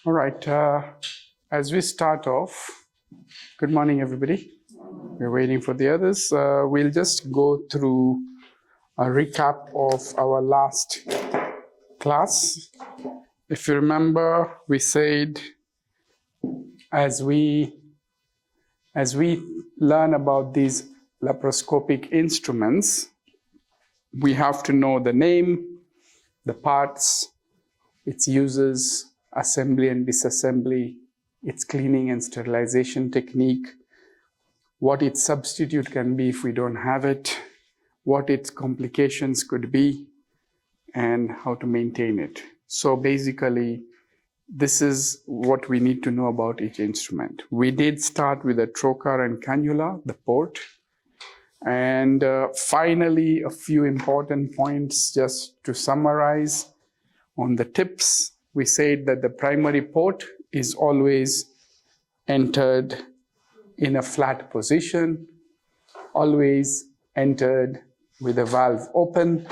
All right, as we start off, good morning, everybody. We're waiting for the others. We'll just go through a recap of our last class. If you remember, we said as we learn about these laparoscopic instruments, we have to know the name, the parts, its uses, assembly and disassembly, its cleaning and sterilization technique, what its substitute can be if we don't have it, what its complications could be, and how to maintain it. So basically, this is what we need to know about each instrument. We did start with a trocar and cannula, the port. And finally, a few important points just to summarize. On the tips, we said that the primary port is always entered in a flat position, always entered with the valve open.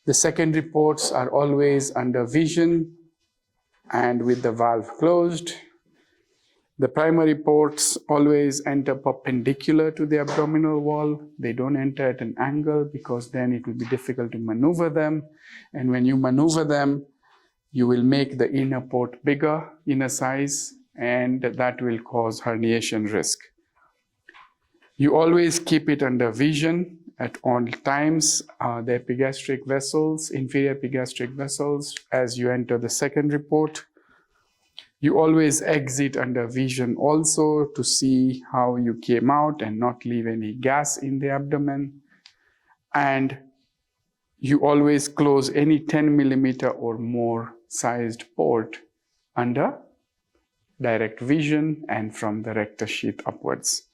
The secondary ports are always under vision and with the valve closed. The primary ports always enter perpendicular to the abdominal wall. They don't enter at an angle because then it will be difficult to maneuver them. And when you maneuver them, you will make the inner port bigger, inner size, and that will cause herniation risk. You always keep it under vision at all times, the epigastric vessels, inferior epigastric vessels, as you enter the secondary port. You always exit under vision also to see how you came out and not leave any gas in the abdomen. And you always close any 10 millimeter or more sized port under direct vision and from the rectus sheath upwards.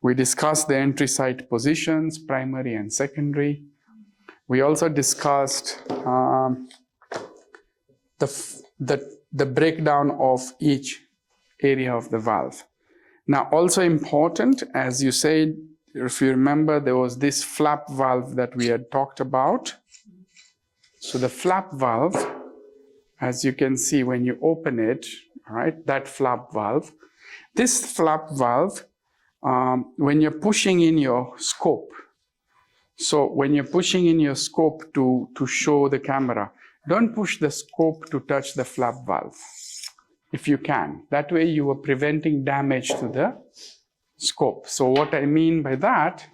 We discussed the entry site positions, primary and secondary. We also discussed the breakdown of each area of the valve. Now, also important, as you said, if you remember, there was this flap valve that we had talked about. So the flap valve, as you can see when you open it, right, that flap valve. This flap valve, when you're pushing in your scope, so when you're pushing in your scope to show the camera, don't push the scope to touch the flap valve, if you can. That way you are preventing damage to the scope. So what I mean by that,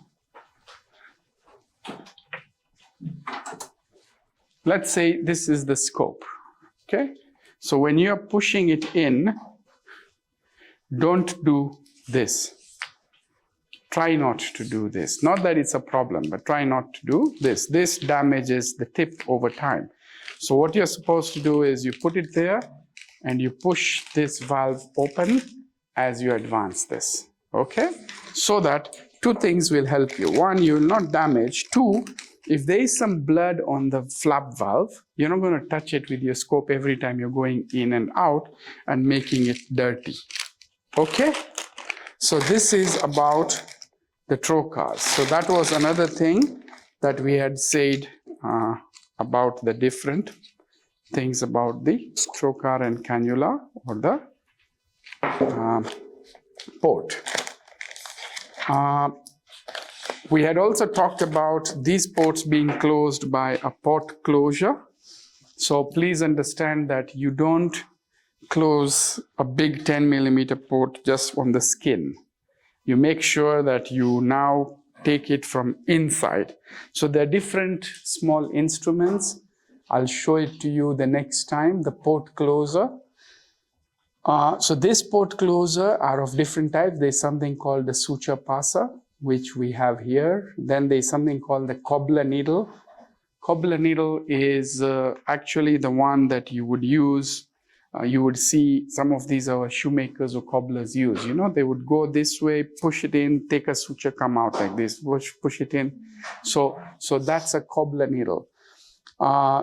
let's say this is the scope, okay? So when you're pushing it in, don't do this. Try not to do this. Not that it's a problem, but try not to do this. This damages the tip over time. So what you're supposed to do is you put it there and you push this valve open as you advance this, okay? So that two things will help you. One, you will not damage. Two, if there is some blood on the flap valve, you're not going to touch it with your scope every time you're going in and out and making it dirty, okay? So this is about the trocars. So that was another thing that we had said about the different things about the trocar and cannula or the port. We had also talked about these ports being closed by a port closure. So please understand that you don't close a big 10 millimeter port just on the skin. You make sure that you now take it from inside. So there are different small instruments. I'll show it to you the next time, the port closer. So this port closer are of different types. There's something called the suture passer, which we have here. Then there's something called the cobbler needle. Cobbler needle is actually the one that you would use. You would see some of these our shoemakers or cobblers use. You know, they would go this way, push it in, take a suture, come out like this, push it in. So that's a cobbler needle.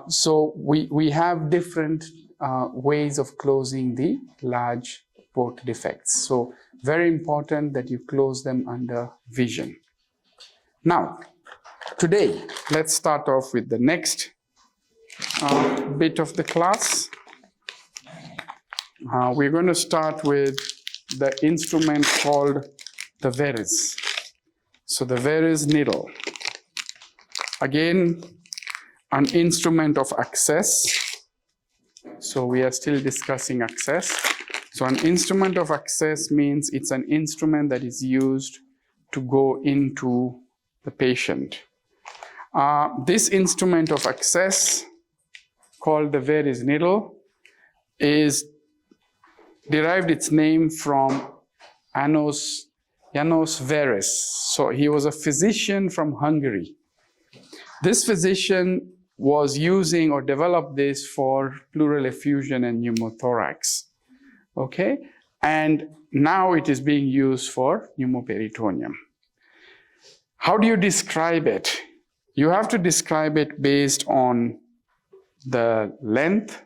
So we have different ways of closing the large port defects. So very important that you close them under vision. Now, today, let's start off with the next bit of the class. We're going to start with the instrument called the Veress. So the Veress needle. Again, an instrument of access. So we are still discussing access. So an instrument of access means it's an instrument that is used to go into the patient. This instrument of access, called the Veress needle, is derived its name from Janos Veress. So he was a physician from Hungary. This physician was using or developed this for pleural effusion and pneumothorax. Okay, and now it is being used for pneumoperitoneum. How do you describe it? You have to describe it based on the length.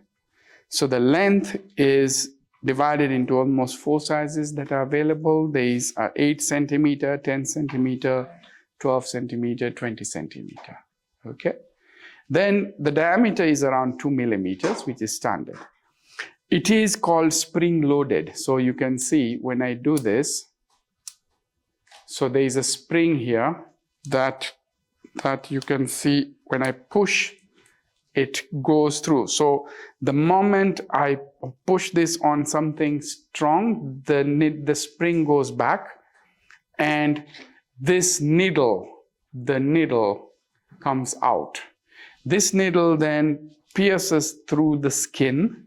So the length is divided into almost 4 sizes that are available. These are 8 centimeter, 10 centimeter, 12 centimeter, 20 centimeter. Okay. Then the diameter is around 2 millimeters, which is standard. It is called spring-loaded. So you can see when I do this, so there is a spring here that you can see when I push, it goes through. So the moment I push this on something strong, the spring goes back, and this needle, the needle comes out. This needle then pierces through the skin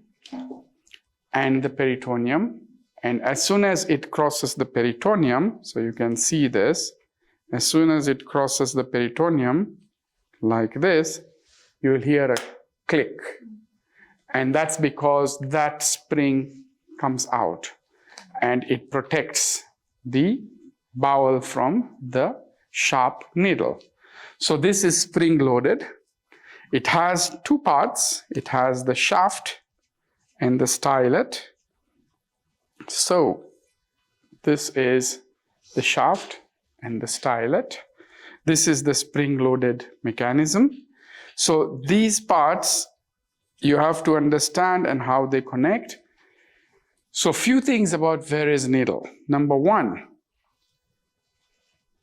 and the peritoneum. And as soon as it crosses the peritoneum, so you can see this, as soon as it crosses the peritoneum, like this, you will hear a click. And that's because that spring comes out and it protects the bowel from the sharp needle. So this is spring-loaded. It has 2 parts. It has the shaft and the stylet. So this is the shaft and the stylet. This is the spring-loaded mechanism. So these parts you have to understand and how they connect. So few things about Veress needle. Number 1,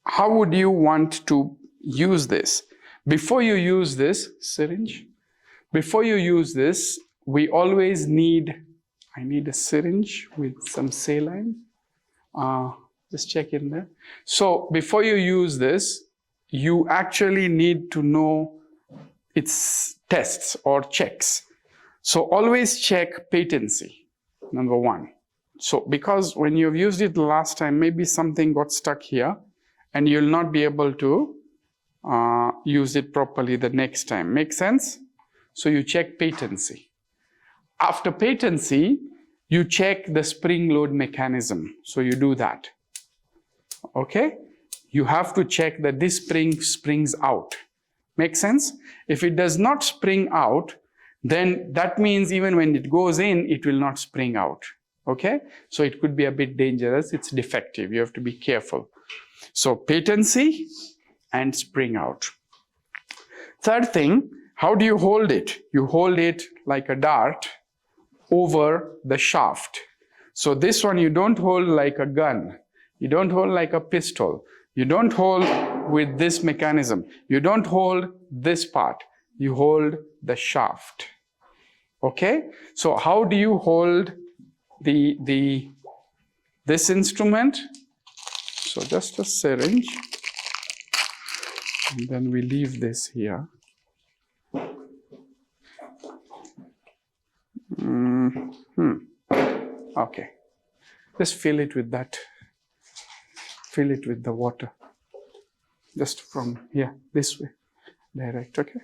how would you want to use this? Before you use this syringe, before you use this, we always need, I need a syringe with some saline. Just check in there. So before you use this, you actually need to know its tests or checks. So always check patency, number 1. So because when you've used it the last time, maybe something got stuck here and you'll not be able to use it properly the next time. Make sense? So you check patency. After patency, you check the spring load mechanism. So you do that. Okay? You have to check that this spring springs out. Make sense? If it does not spring out, then that means even when it goes in, it will not spring out. Okay? So it could be a bit dangerous. It's defective. You have to be careful. So patency and spring out. Third thing, how do you hold it? You hold it like a dart over the shaft. So this one you don't hold like a gun. You don't hold like a pistol. You don't hold with this mechanism. You don't hold this part. You hold the shaft. Okay? So how do you hold this instrument? So just a syringe. And then we leave this here. Okay. Just fill it with that. Fill it with the water. Just from here, this way. Direct, okay?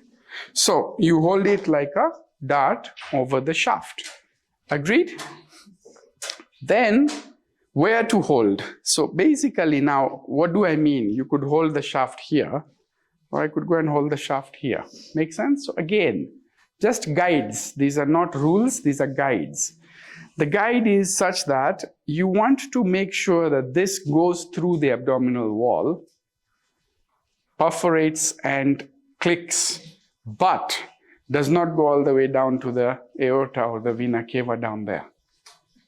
So you hold it like a dart over the shaft. Agreed? Then, where to hold? So basically now, what do I mean? You could hold the shaft here, or I could go and hold the shaft here. Make sense? So again, just guides. These are not rules, these are guides. The guide is such that you want to make sure that this goes through the abdominal wall, perforates and clicks, but does not go all the way down to the aorta or the vena cava down there.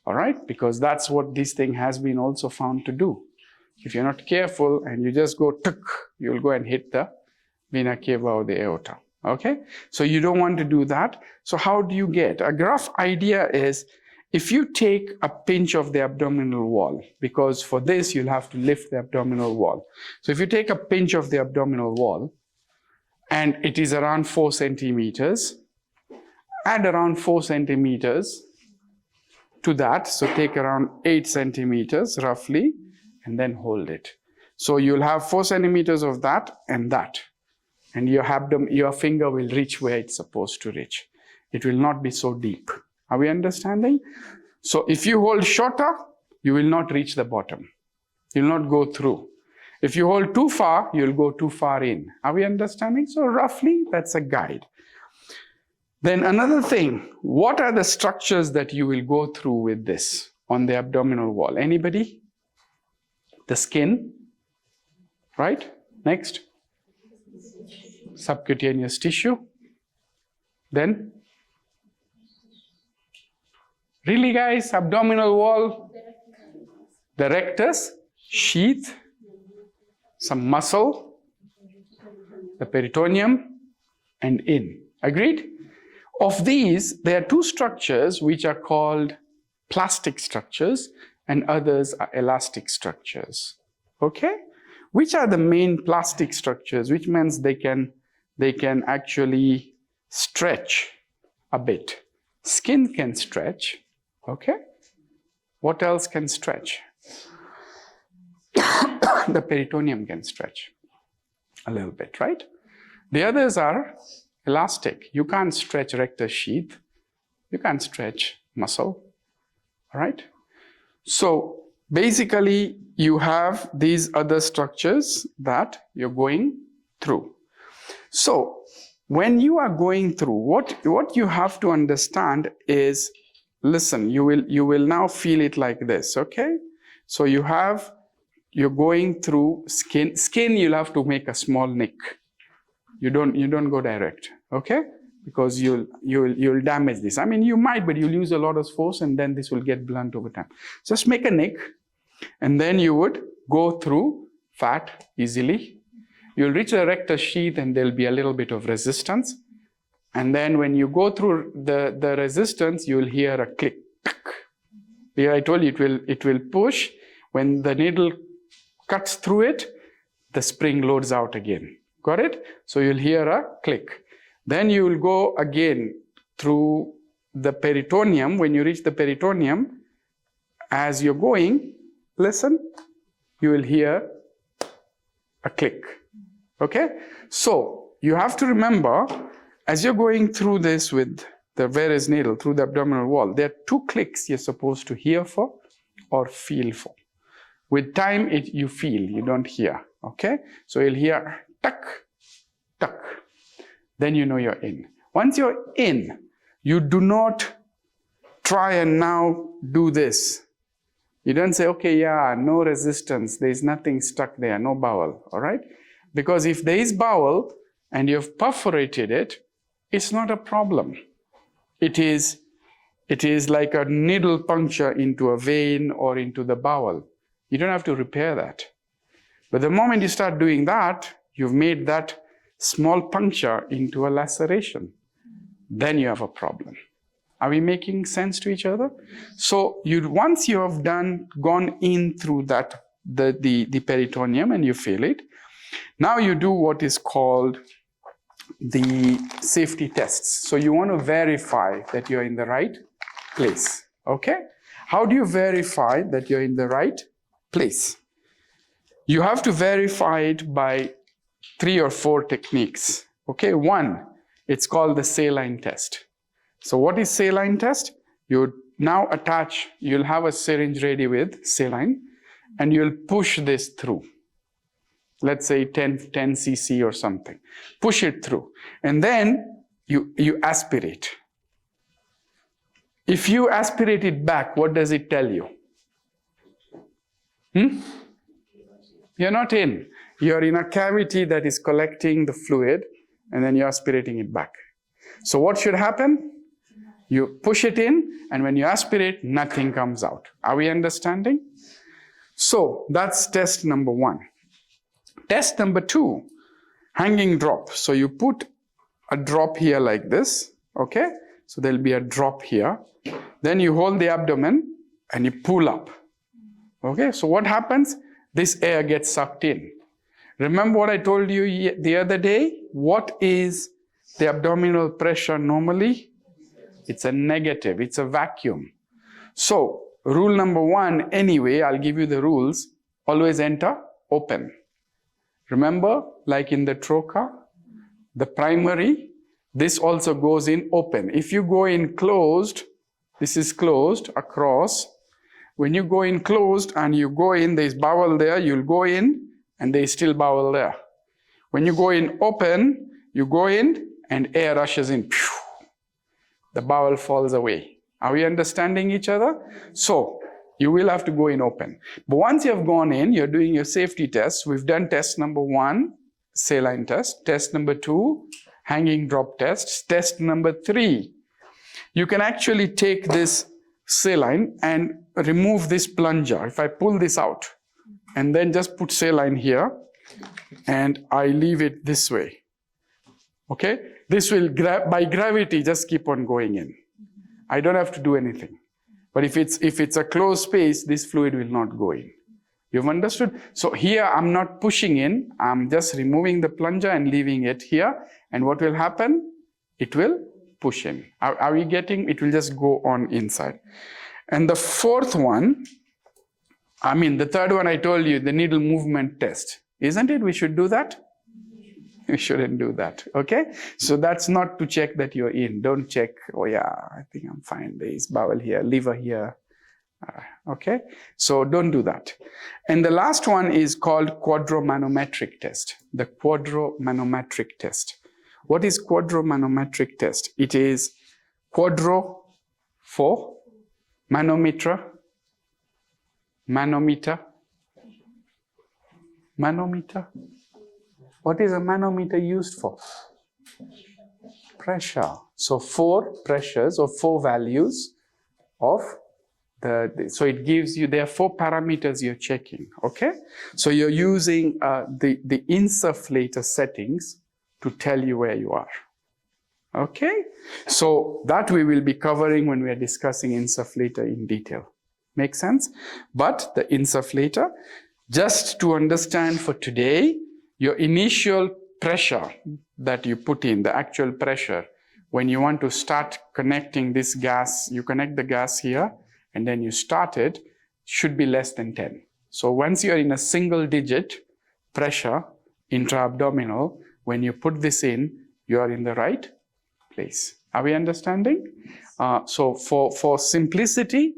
all right? Because that's what this thing has been also found to do. If you're not careful and you just go tuk, you'll go and hit the vena cava or the aorta, okay? So you don't want to do that. So how do you get? A rough idea is, if you take a pinch of the abdominal wall, because for this you'll have to lift the abdominal wall. So if you take a pinch of the abdominal wall, and it is around 4 centimeters, add around 4 centimeters to that, so take around 8 centimeters roughly, and then hold it. So you'll have 4 centimeters of that, and your finger will reach where it's supposed to reach. It will not be so deep. Are we understanding? So if you hold shorter, you will not reach the bottom. You'll not go through. If you hold too far, you'll go too far in. Are we understanding? So roughly, that's a guide. Then another thing, what are the structures that you will go through with this on the abdominal wall? Anybody? The skin, right? Next. Subcutaneous tissue. Then? Really, guys? Abdominal wall? The rectus, sheath, some muscle, the peritoneum, and in. Agreed? Of these, there are 2 structures which are called plastic structures and others are elastic structures. Okay? Which are the main plastic structures? Which means they can actually stretch a bit. Skin can stretch. Okay? What else can stretch? The peritoneum can stretch a little bit, right? The others are elastic. You can't stretch rectus sheath. You can't stretch muscle, all right? So basically, you have these other structures that you're going through. So when you are going through, what you have to understand is, listen, you will now feel it like this, okay? So you're going through skin. Skin, you'll have to make a small nick. You don't go direct, okay? Because you'll damage this. I mean, you might, but you'll use a lot of force and then this will get blunt over time. Just make a nick and then you would go through fat easily. You'll reach the rectus sheath and there'll be a little bit of resistance. And then when you go through the resistance, you'll hear a click. Yeah, I told you it will push. When the needle cuts through it, the spring loads out again. Got it? So you'll hear a click. Then you will go again through the peritoneum. When you reach the peritoneum, as you're going, listen, you will hear a click. Okay? So you have to remember, as you're going through this with the Veress needle through the abdominal wall, there are 2 clicks you're supposed to hear for or feel for. With time, you feel, you don't hear. Okay? So you'll hear tuck, tuck. Then you know you're in. Once you're in, you do not try and now do this. You don't say, okay, yeah, no resistance. There's nothing stuck there, no bowel, all right? Because if there is bowel and you've perforated it, it's not a problem. It is like a needle puncture into a vein or into the bowel. You don't have to repair that. But the moment you start doing that, you've made that small puncture into a laceration. Then you have a problem. Are we making sense to each other? So once you have gone in through that, the peritoneum and you feel it, now you do what is called the safety tests. So you want to verify that you're in the right place. Okay? How do you verify that you're in the right place? You have to verify it by 3 or 4 techniques. Okay, 1, it's called the saline test. So what is saline test? You now you'll have a syringe ready with saline and you'll push this through. Let's say 10 cc or something. Push it through. And then you aspirate. If you aspirate it back, what does it tell you? You're not in. You're in a cavity that is collecting the fluid and then you're aspirating it back. So what should happen? You push it in, and when you aspirate, nothing comes out. Are we understanding? So that's test number 1. Test number 2, hanging drop. So you put a drop here like this, okay? So there'll be a drop here. Then you hold the abdomen and you pull up, okay? So what happens? This air gets sucked in. Remember what I told you the other day? What is the abdominal pressure normally? It's a negative, it's a vacuum. So rule number 1, anyway, I'll give you the rules. Always enter open. Remember, like in the trocar, the primary, this also goes in open. If you go in closed, this is closed across. When you go in closed and you go in, there's bowel there, you'll go in and there's still bowel there. When you go in open, you go in and air rushes in. The bowel falls away. Are we understanding each other? So you will have to go in open. But once you have gone in, you're doing your safety tests. We've done test number 1, saline test. Test number 2, hanging drop test. Test number 3, you can actually take this saline and remove this plunger. If I pull this out and then just put saline here and I leave it this way, okay? This will, by gravity, just keep on going in. I don't have to do anything. But if it's a closed space, this fluid will not go in. You've understood? So here I'm not pushing in, I'm just removing the plunger and leaving it here. And what will happen? It will push in. Are we getting? It will just go on inside. And the 4th one, the 3rd one I told you, the needle movement test. Isn't it? We should do that? We shouldn't do that, okay? So that's not to check that you're in. Don't check, oh yeah, I think I'm fine. There is bowel here, liver here, okay? So don't do that. And the last one is called quadromanometric test, the quadromanometric test. What is quadromanometric test? It is quadro for manometer, manometer. What is a manometer used for? Pressure. So 4 pressures or 4 values of so it gives you, there are 4 parameters you're checking, okay? So you're using the insufflator settings to tell you where you are, okay? So that we will be covering when we are discussing insufflator in detail. Make sense? But the insufflator, just to understand for today, your initial pressure that you put in, the actual pressure, when you want to start connecting this gas, you connect the gas here, and then you start it, should be less than 10. So once you're in a single digit pressure, intra-abdominal, when you put this in, you are in the right place. Are we understanding? So for simplicity,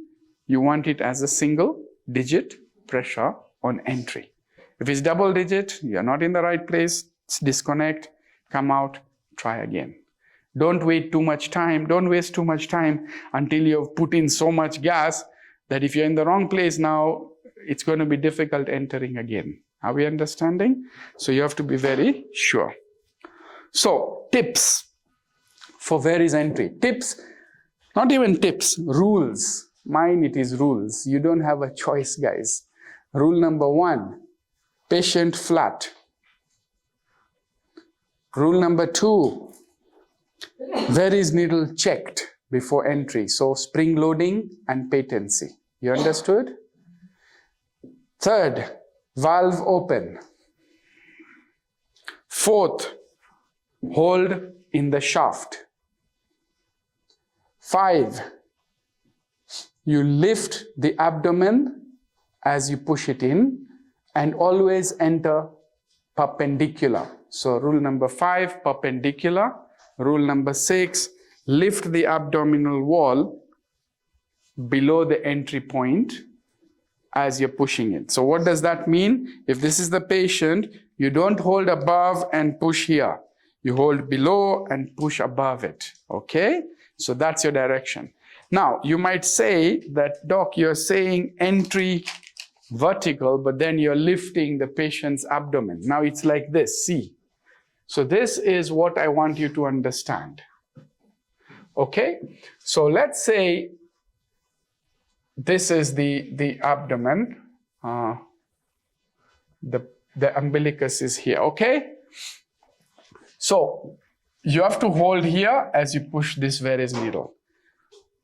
you want it as a single digit pressure on entry. If it's double digit, you're not in the right place, disconnect, come out, try again. Don't wait too much time, don't waste too much time until you've put in so much gas that if you're in the wrong place now, it's going to be difficult entering again. Are we understanding? So you have to be very sure. So tips for various entry. Tips, not even tips, rules. Mine, it is rules. You don't have a choice, guys. Rule number 1, patient flat. Rule number 2, varies needle checked before entry. So spring loading and patency. You understood? 3rd, valve open. 4th, hold in the shaft. 5, you lift the abdomen as you push it in and always enter perpendicular. So rule number 5, perpendicular. Rule number 6, lift the abdominal wall below the entry point as you're pushing it. So what does that mean? If this is the patient, you don't hold above and push here. You hold below and push above it, okay? So that's your direction. Now, you might say that, Doc, you're saying entry vertical, but then you're lifting the patient's abdomen. Now it's like this, see? So this is what I want you to understand. Okay, so let's say this is the abdomen. The umbilicus is here, okay? So you have to hold here as you push this Veress needle.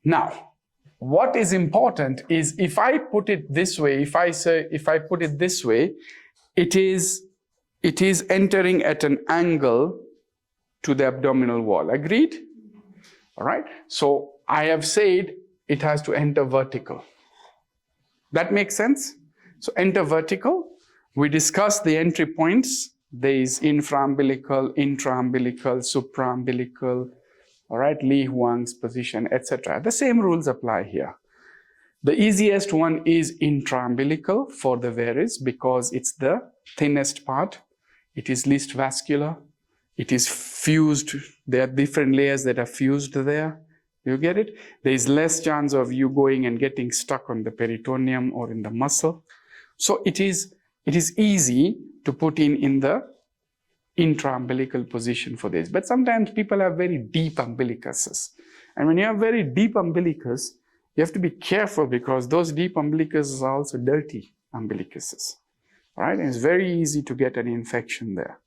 Now, what is important is if I put it this way, if I put it this way, it is entering at an angle to the abdominal wall. Agreed? All right. So I have said it has to enter vertical. That makes sense? So enter vertical. We discussed the entry points. There is infraumbilical, intraumbilical, supraumbilical, all right, Li Huang's position, etc. The same rules apply here. The easiest one is intraumbilical for the Veress because it's the thinnest part. It is least vascular. It is fused. There are different layers that are fused there. You get it? There is less chance of you going and getting stuck on the peritoneum or in the muscle. So it is easy to put in the intraumbilical position for this. But sometimes people have very deep umbilicuses. And when you have very deep umbilicus, you have to be careful because those deep umbilicuses are also dirty umbilicuses. All right? And it's very easy to get an infection there.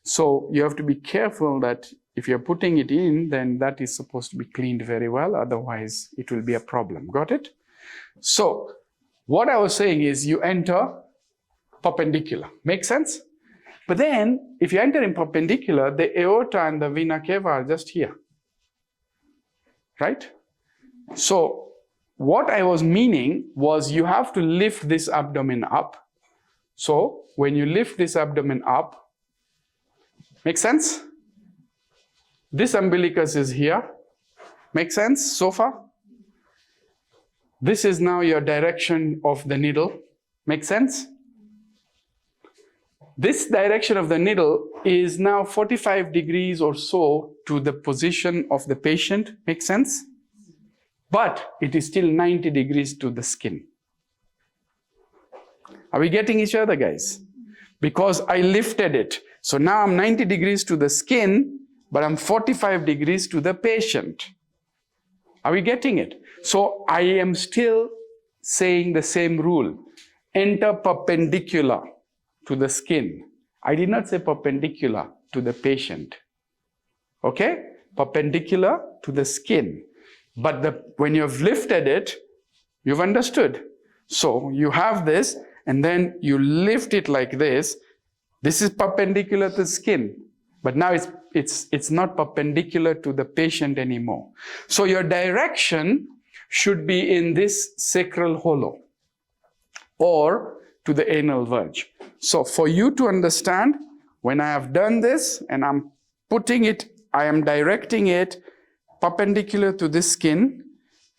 So you have to be careful that if you're putting it in, then that is supposed to be cleaned very well. Otherwise, it will be a problem. Got it? So what I was saying is you enter perpendicular. Make sense? But then, if you enter in perpendicular, the aorta and the vena cava are just here. Right? So what I was meaning was you have to lift this abdomen up. So when you lift this abdomen up, make sense? This umbilicus is here. Make sense so far? This is now your direction of the needle. Make sense? This direction of the needle is now 45 degrees or so to the position of the patient. Make sense? But it is still 90 degrees to the skin. Are we getting each other, guys? Because I lifted it. So now I'm 90 degrees to the skin, but I'm 45 degrees to the patient. Are we getting it? So I am still saying the same rule. Enter perpendicular to the skin. I did not say perpendicular to the patient. Okay? Perpendicular to the skin. But when you've lifted it, you've understood. So you have this, and then you lift it like this. This is perpendicular to the skin. But now it's not perpendicular to the patient anymore. So your direction should be in this sacral hollow or to the anal verge. So for you to understand, when I have done this and I'm putting it, I am directing it perpendicular to the skin,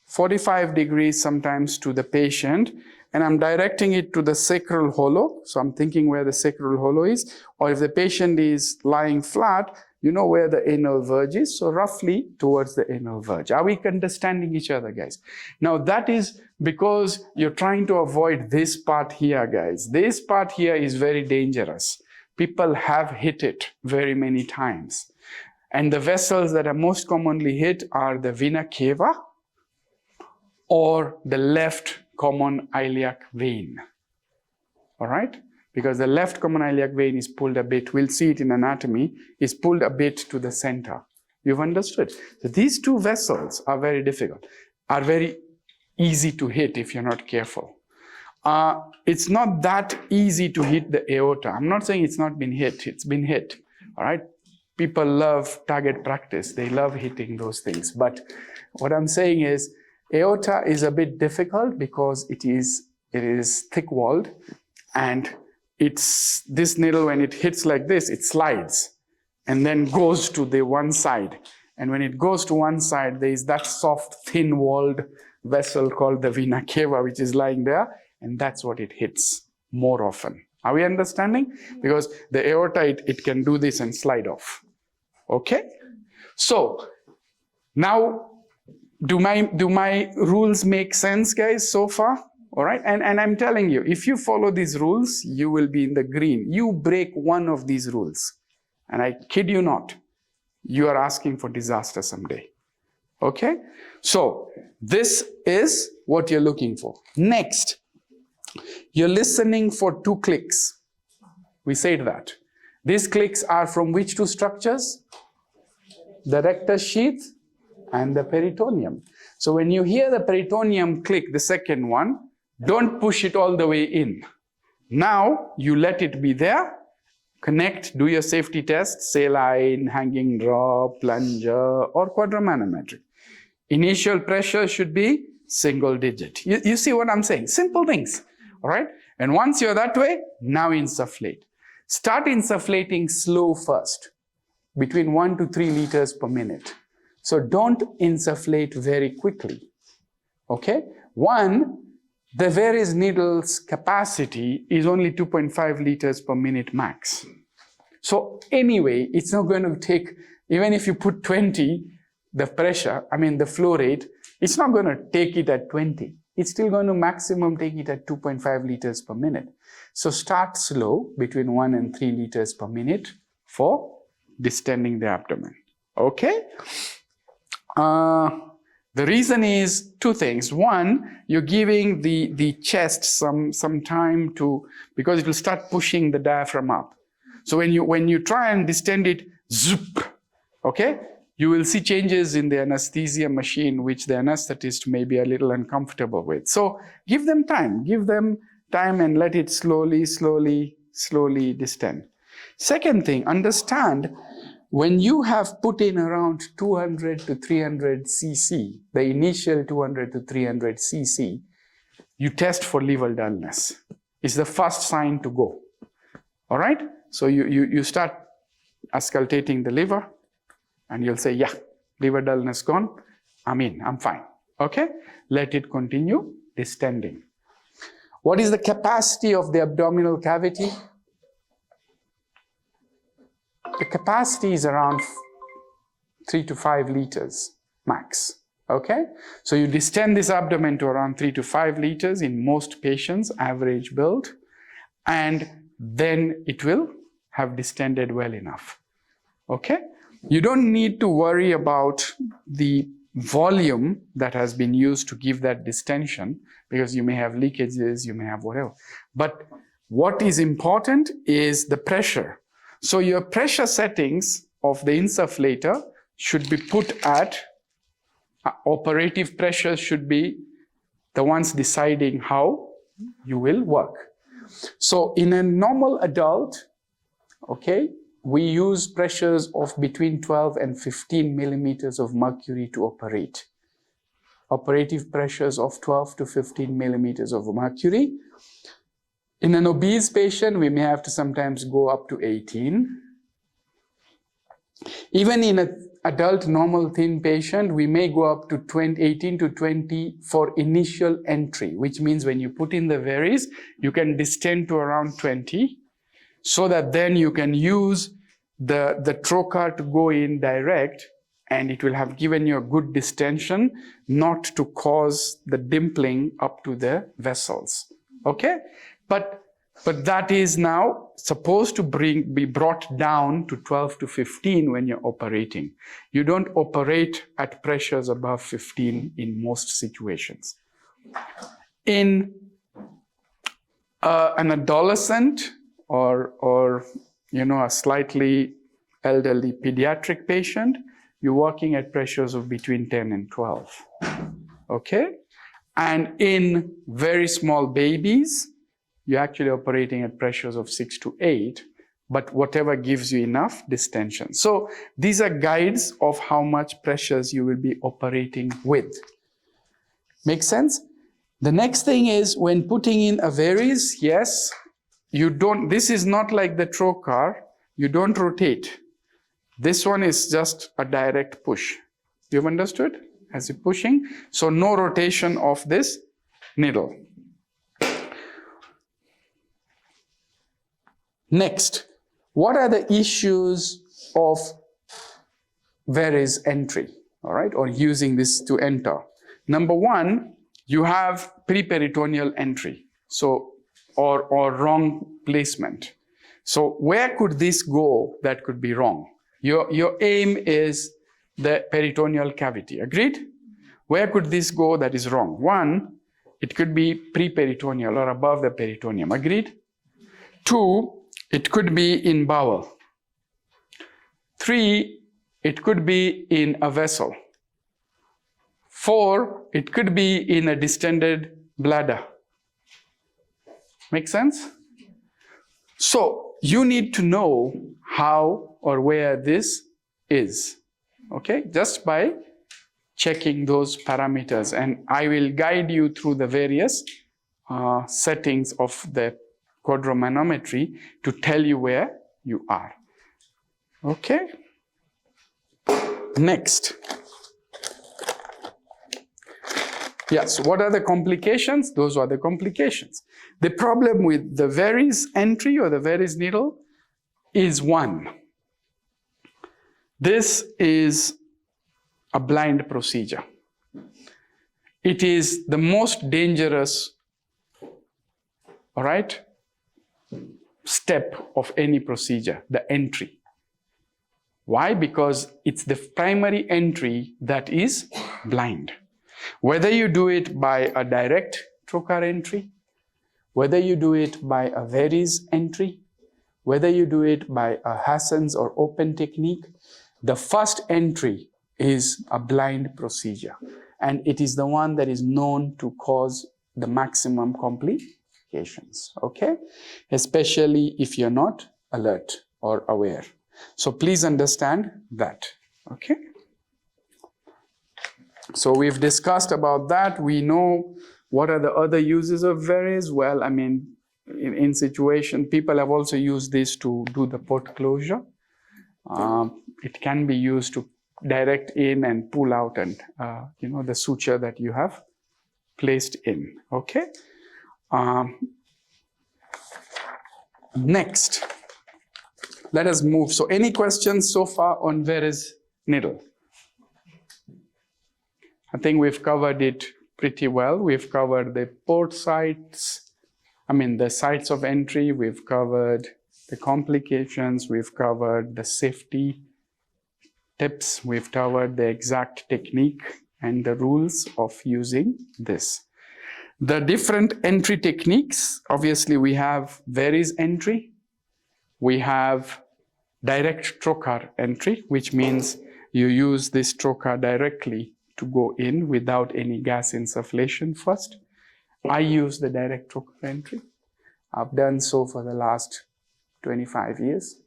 45 degrees sometimes to the patient, and I'm directing it to the sacral hollow. So I'm thinking where the sacral hollow is, or if the patient is lying flat, you know where the anal verge is, so roughly towards the anal verge. Are we understanding each other, guys? Now that is because you're trying to avoid this part here, guys. This part here is very dangerous. People have hit it very many times. And the vessels that are most commonly hit are the vena cava or the left common iliac vein. All right? Because the left common iliac vein is pulled a bit, we'll see it in anatomy, is pulled a bit to the center. You've understood? So these two vessels are very difficult, are very easy to hit if you're not careful. It's not that easy to hit the aorta. I'm not saying it's not been hit, it's been hit. All right? People love target practice. They love hitting those things. But what I'm saying is aorta is a bit difficult because it is thick-walled, and this needle, when it hits like this, it slides and then goes to the one side. And when it goes to one side, there is that soft, thin-walled vessel called the vena cava, which is lying there, and that's what it hits more often. Are we understanding? Because the aorta, it can do this and slide off. Okay? So, now, do my rules make sense, guys, so far? All right? And I'm telling you, if you follow these rules, you will be in the green. You break one of these rules, and I kid you not, you are asking for disaster someday. Okay? So this is what you're looking for. Next, you're listening for 2 clicks. We said that. These clicks are from which 2 structures? The rectus sheath and the peritoneum. So when you hear the peritoneum click, the second one, don't push it all the way in. Now you let it be there, connect, do your safety test, saline, hanging drop, plunger, or quadramanometric. Initial pressure should be single digit. You see what I'm saying? Simple things, all right? And once you're that way, now insufflate. Start insufflating slow first, between 1 to 3 liters per minute. So don't insufflate very quickly, okay? One, the various needles capacity is only 2.5 liters per minute max. So anyway, it's not going to take, even if you put 20, the pressure, the flow rate, it's not going to take it at 20. It's still going to maximum take it at 2.5 liters per minute. So start slow, between 1 and 3 liters per minute for distending the abdomen, okay? The reason is 2 things. One, you're giving the chest some time to, because it will start pushing the diaphragm up. So when you try and distend it, zoop, okay? You will see changes in the anesthesia machine, which the anesthetist may be a little uncomfortable with. So give them time and let it slowly distend. Second thing, understand, when you have put in around 200 to 300 cc, the initial 200 to 300 cc, you test for liver dullness. It's the first sign to go. All right? So you start auscultating the liver, and you'll say, yeah, liver dullness gone. I'm fine. Okay? Let it continue distending. What is the capacity of the abdominal cavity? The capacity is around 3 to 5 liters max, okay? So you distend this abdomen to around 3 to 5 liters in most patients, average build, and then it will have distended well enough, okay? You don't need to worry about the volume that has been used to give that distension, because you may have leakages, you may have whatever. But what is important is the pressure. So your pressure settings of the insufflator should be put at, operative pressure should be the ones deciding how you will work. So in a normal adult, okay, we use pressures of between 12 and 15 millimeters of mercury to operate. Operative pressures of 12 to 15 millimeters of mercury. In an obese patient, we may have to sometimes go up to 18. Even in an adult normal thin patient, we may go up to 18 to 20 for initial entry, which means when you put in the varies, you can distend to around 20, so that then you can use the trocar to go in direct, and it will have given you a good distension, not to cause the dimpling up to the vessels, okay? But that is now supposed to be brought down to 12 to 15 when you're operating. You don't operate at pressures above 15 in most situations. In an adolescent or a slightly elderly pediatric patient, you're working at pressures of between 10 and 12, okay? And in very small babies, you're actually operating at pressures of 6 to 8, but whatever gives you enough distension. So these are guides of how much pressures you will be operating with. Make sense? The next thing is, when putting in a varies, yes, this is not like the trocar, you don't rotate. This one is just a direct push. You've understood? As you're pushing, so no rotation of this needle. Next, what are the issues of varies entry, all right, or using this to enter? Number one, you have preperitoneal entry, so or wrong placement. So where could this go that could be wrong? Your aim is the peritoneal cavity. Agreed? Where could this go that is wrong? 1, it could be pre-peritoneal or above the peritoneum. Agreed? 2, it could be in bowel. 3, it could be in a vessel. 4, it could be in a distended bladder. Make sense? So you need to know how or where this is, okay? Just by checking those parameters, and I will guide you through the various settings of the quadromanometry to tell you where you are. Okay? Next. Yes, what are the complications? Those are the complications. The problem with the Veress entry or the Veress needle is 1. This is a blind procedure. It is the most dangerous, all right, step of any procedure, the entry. Why? Because it's the primary entry that is blind. Whether you do it by a direct trocar entry, whether you do it by a Veress entry, whether you do it by a Hassan's or open technique, the first entry is a blind procedure. And it is the one that is known to cause the maximum complications, okay? Especially if you're not alert or aware. So please understand that, okay? So we've discussed about that. We know what are the other uses of Veress. Well, I mean, in situation, people have also used this to do the port closure. It can be used to direct in and pull out and, the suture that you have placed in, okay? Next, let us move. So any questions so far on Veress needle? I think we've covered it pretty well. We've covered the port sites, the sites of entry. We've covered the complications. We've covered the safety tips. We've covered the exact technique and the rules of using this. The different entry techniques, obviously we have Veress entry. We have direct trocar entry, which means you use this trocar directly to go in without any gas insufflation first. I use the direct trocar entry. I've done so for the last 25 years.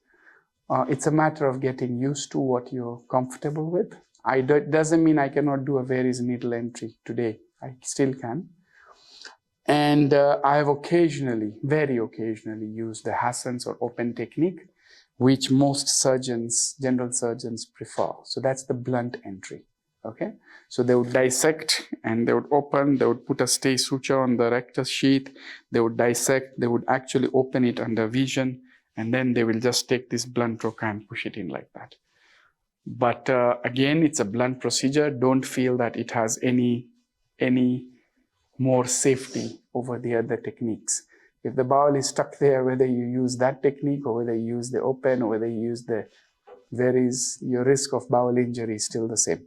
It's a matter of getting used to what you're comfortable with. It doesn't mean I cannot do a Veress needle entry today. I still can. And I have occasionally, very occasionally, used the Hassan's or open technique, which most surgeons, general surgeons prefer. So that's the blunt entry, okay? So they would dissect and they would open, they would put a stay suture on the rectus sheath, they would dissect, they would actually open it under vision, and then they will just take this blunt trocar and push it in like that. But again, it's a blunt procedure. Don't feel that it has any more safety over the other techniques. If the bowel is stuck there, whether you use that technique or whether you use the open or whether you use the Veress, your risk of bowel injury is still the same,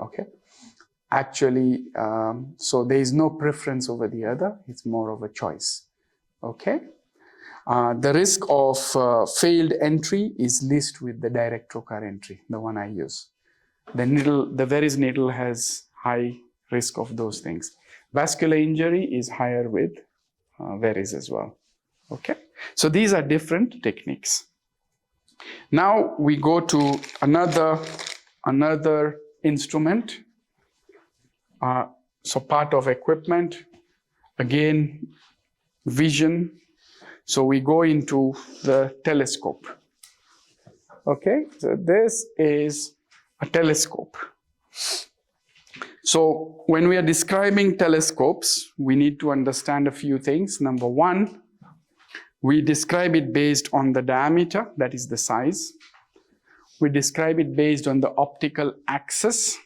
okay? Actually, so there is no preference over the other. It's more of a choice, okay? The risk of failed entry is least with the direct trocar entry, the one I use. The Veress needle has high risk of those things. Vascular injury is higher with Veress as well, okay? So these are different techniques. Now we go to another instrument. So part of equipment, again, vision. So we go into the telescope, okay? So this is a telescope. So when we are describing telescopes, we need to understand a few things. Number one, we describe it based on the diameter, that is the size. We describe it based on the optical axis.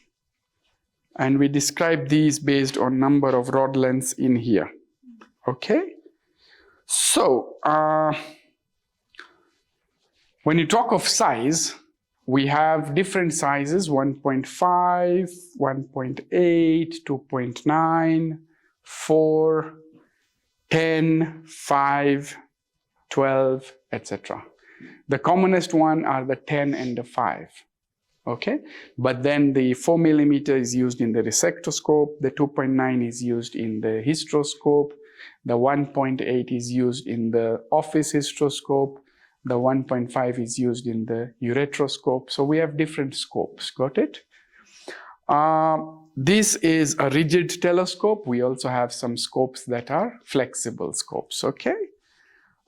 And we describe these based on number of rod lengths in here, okay? So when you talk of size, we have different sizes, 1.5, 1.8, 2.9, 4, 10, 5, 12, etc. The commonest one are the 10 and the 5. Okay, but then the 4 millimeter is used in the resectoscope, the 2.9 is used in the hysteroscope, the 1.8 is used in the office hysteroscope, the 1.5 is used in the ureteroscope. So we have different scopes, got it? This is a rigid telescope. We also have some scopes that are flexible scopes, okay?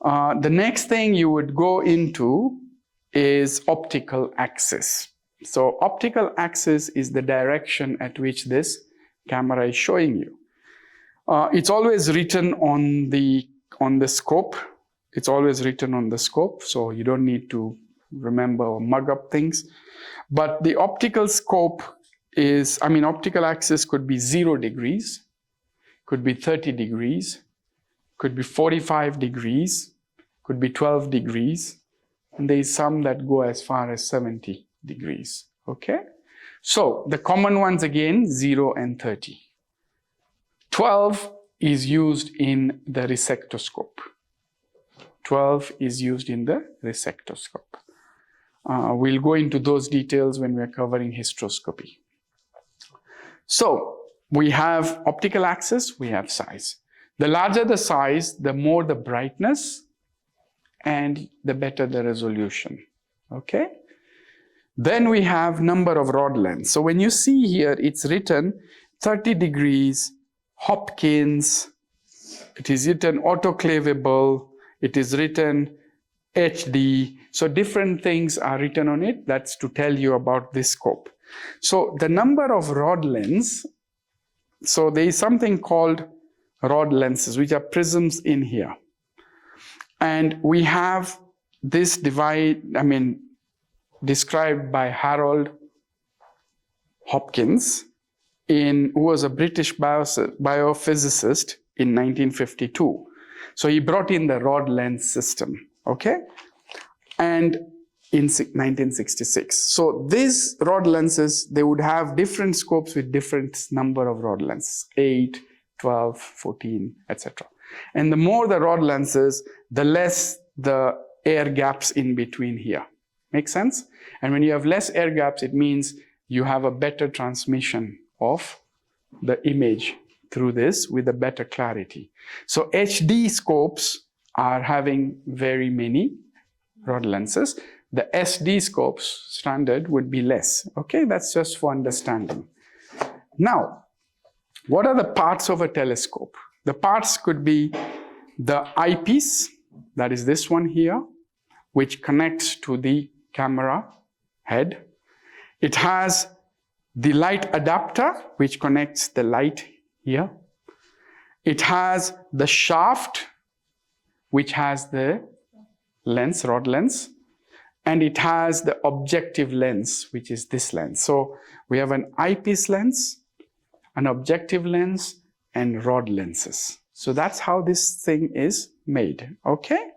The next thing you would go into is optical axis. So optical axis is the direction at which this camera is showing you. It's always written on the scope. It's always written on the scope, so you don't need to remember or mug up things. But the optical scope is, optical axis could be 0 degrees, could be 30 degrees, could be 45 degrees, could be 12 degrees, and there is some that go as far as 70 degrees, okay? So the common ones again, 0 and 30. 12 is used in the resectoscope. 12 is used in the resectoscope. We'll go into those details when we're covering hysteroscopy. So we have optical axis, we have size. The larger the size, the more the brightness and the better the resolution, okay? Then we have number of rod lengths. So when you see here, it's written 30 degrees, Hopkins, it is written autoclavable, it is written HD. So different things are written on it. That's to tell you about this scope. So the number of rod lengths, so there is something called rod lenses, which are prisms in here. And we have this described by Harold Hopkins, who was a British biophysicist in 1952. So he brought in the rod lens system, okay? And in 1966. So these rod lenses, they would have different scopes with different number of rod lenses, 8, 12, 14, etc. And the more the rod lenses, the less the air gaps in between here. Make sense? And when you have less air gaps, it means you have a better transmission of the image through this with a better clarity. So HD scopes are having very many rod lenses. The SD scopes standard would be less. Okay, that's just for understanding. Now, what are the parts of a telescope? The parts could be the eyepiece, that is this one here, which connects to the camera head. It has the light adapter, which connects the light here. It has the shaft, which has the lens, rod lens. And it has the objective lens, which is this lens. So we have an eyepiece lens, an objective lens, and rod lenses. So that's how this thing is made, okay?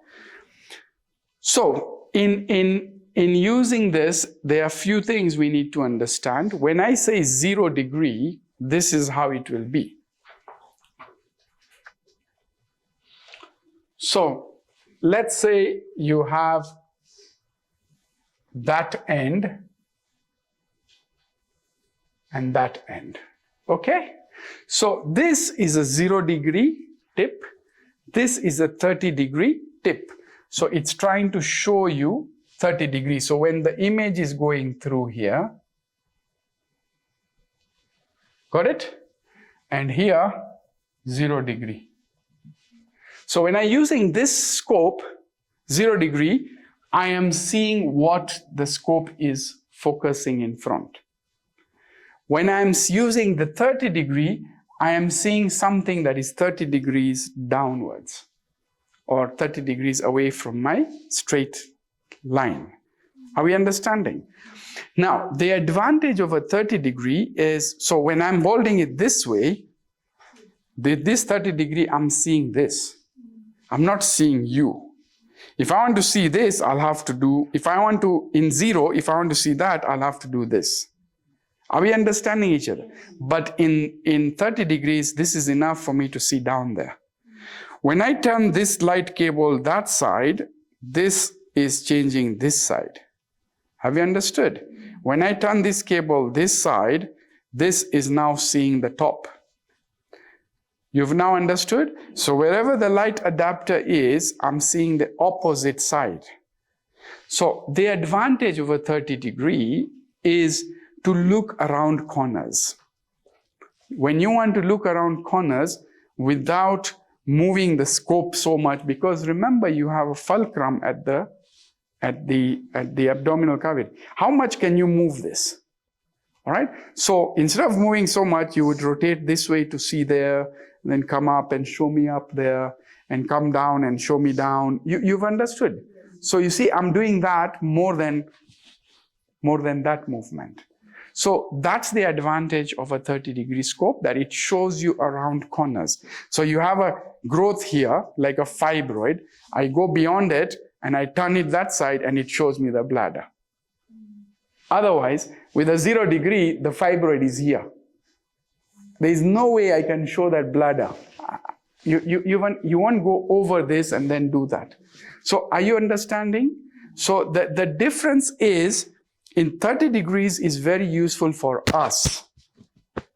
So in using this, there are a few things we need to understand. When I say 0 degree, this is how it will be. So let's say you have that end and that end, okay? So this is a 0 degree tip. This is a 30 degree tip. So it's trying to show you 30 degrees. So when the image is going through here, got it? And here, 0 degree. So when I'm using this scope, 0 degree, I am seeing what the scope is focusing in front. When I'm using the 30 degree, I am seeing something that is 30 degrees downwards or 30 degrees away from my straight line. Are we understanding? Now, the advantage of a 30 degree is, so when I'm holding it this way, this 30 degree, I'm seeing this. I'm not seeing you. If I want to see this, I'll have to do, if I want to see that, I'll have to do this. Are we understanding each other? But in 30 degrees, this is enough for me to see down there. When I turn this light cable that side, this is changing this side. Have you understood? When I turn this cable this side, this is now seeing the top. You've now understood? So wherever the light adapter is, I'm seeing the opposite side. So the advantage of a 30 degree is to look around corners. When you want to look around corners without moving the scope so much, because remember you have a fulcrum at the abdominal cavity. How much can you move this? All right. So instead of moving so much, you would rotate this way to see there, then come up and show me up there, and come down and show me down. You've understood. So you see, I'm doing that more than that movement. So that's the advantage of a 30-degree scope, that it shows you around corners. So you have a growth here, like a fibroid. I go beyond it and I turn it that side and it shows me the bladder. Otherwise, with a 0 degree, the fibroid is here. There is no way I can show that bladder. You won't go over this and then do that. So are you understanding? So the difference is, in 30 degrees is very useful for us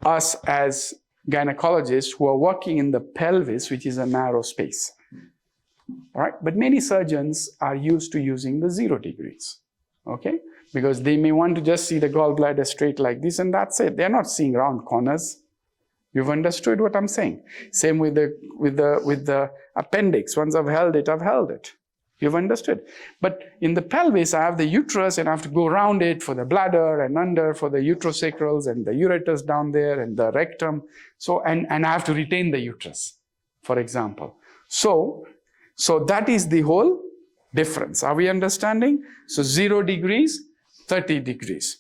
as gynecologists who are working in the pelvis, which is a narrow space. All right? But many surgeons are used to using the 0 degrees, okay? Because they may want to just see the gallbladder straight like this and that's it. They're not seeing round corners. You've understood what I'm saying? Same with the appendix. Once I've held it, I've held it. You've understood. But in the pelvis, I have the uterus and I have to go around it for the bladder and under for the uterosacrals and the ureters down there and the rectum. So, and I have to retain the uterus, for example. So that is the whole difference. Are we understanding? So 0 degrees, 30 degrees.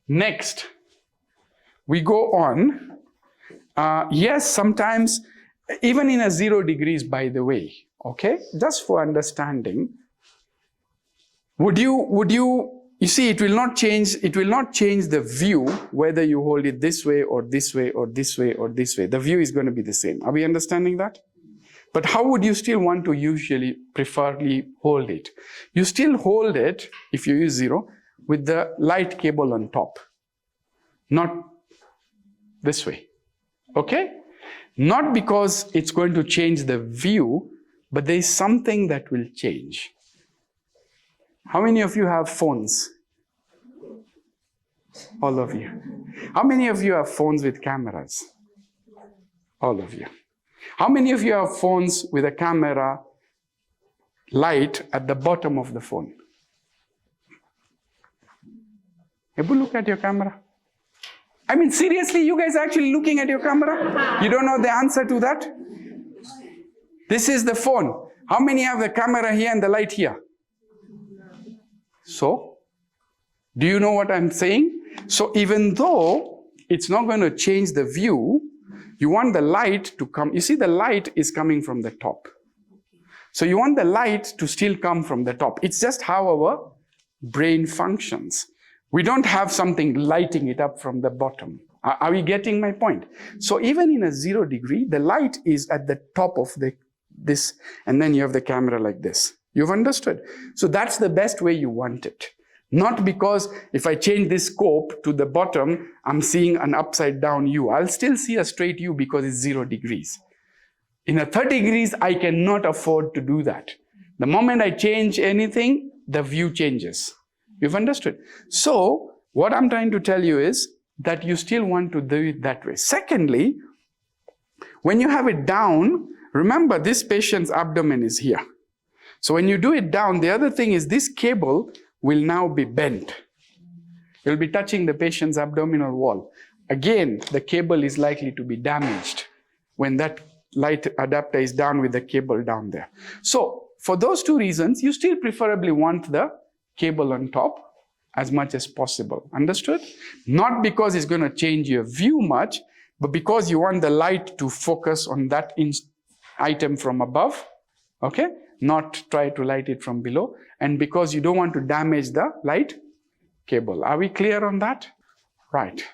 Next, we go on. Yes, sometimes, even in a 0 degrees, by the way, okay, just for understanding, you see, it will not change the view whether you hold it this way or this way or this way or this way. The view is going to be the same. Are we understanding that? But how would you still want to usually preferably hold it? You still hold it, if you use 0, with the light cable on top, not this way, okay? Not because it's going to change the view, but there is something that will change. How many of you have phones? All of you. How many of you have phones with cameras? All of you. How many of you have phones with a camera light at the bottom of the phone? Have you look at your camera? I mean, seriously, you guys are actually looking at your camera? You don't know the answer to that? This is the phone. How many have the camera here and the light here? So, do you know what I'm saying? So even though it's not going to change the view, you want the light to come. You see, the light is coming from the top. So you want the light to still come from the top. It's just how our brain functions. We don't have something lighting it up from the bottom. Are we getting my point? So even in a 0 degree, the light is at the top of this, and then you have the camera like this. You've understood? So that's the best way you want it. Not because if I change this scope to the bottom, I'm seeing an upside down U. I'll still see a straight U because it's 0 degrees. In a 30 degrees, I cannot afford to do that. The moment I change anything, the view changes. You've understood? So what I'm trying to tell you is that you still want to do it that way. Secondly, when you have it down, remember this patient's abdomen is here. So when you do it down, the other thing is this cable will now be bent. It will be touching the patient's abdominal wall. Again, the cable is likely to be damaged when that light adapter is down with the cable down there. So for those two reasons, you still preferably want the cable on top as much as possible. Understood? Not because it's going to change your view much, but because you want the light to focus on that item from above, okay? Not try to light it from below. And because you don't want to damage the light cable. Are we clear on that? Right.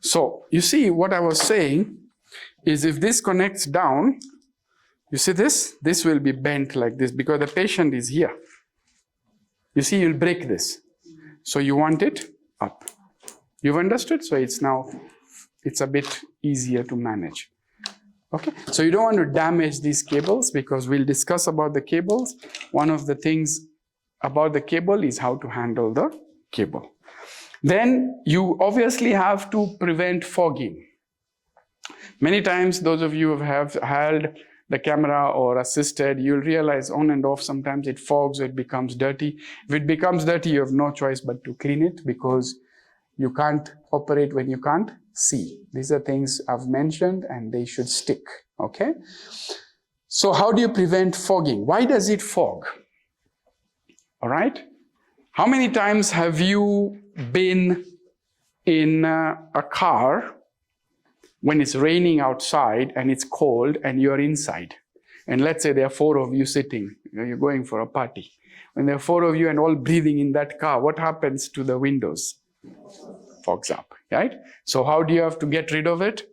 So you see what I was saying is if this connects down, you see this? This will be bent like this because the patient is here. You see, you'll break this. So you want it up. You've understood? So it's a bit easier to manage. Okay, so you don't want to damage these cables because we'll discuss about the cables. One of the things about the cable is how to handle the cable. Then you obviously have to prevent fogging. Many times, those of you who have held the camera or assisted, you'll realize on and off sometimes it fogs or it becomes dirty. If it becomes dirty, you have no choice but to clean it because you can't operate when you can't see. These are things I've mentioned and they should stick, okay? So how do you prevent fogging? Why does it fog? All right? How many times have you been in a car when it's raining outside and it's cold and you're inside? And let's say there are 4 of you sitting, you're going for a party. When there are 4 of you and all breathing in that car, what happens to the windows? Fogs up, right? So how do you have to get rid of it?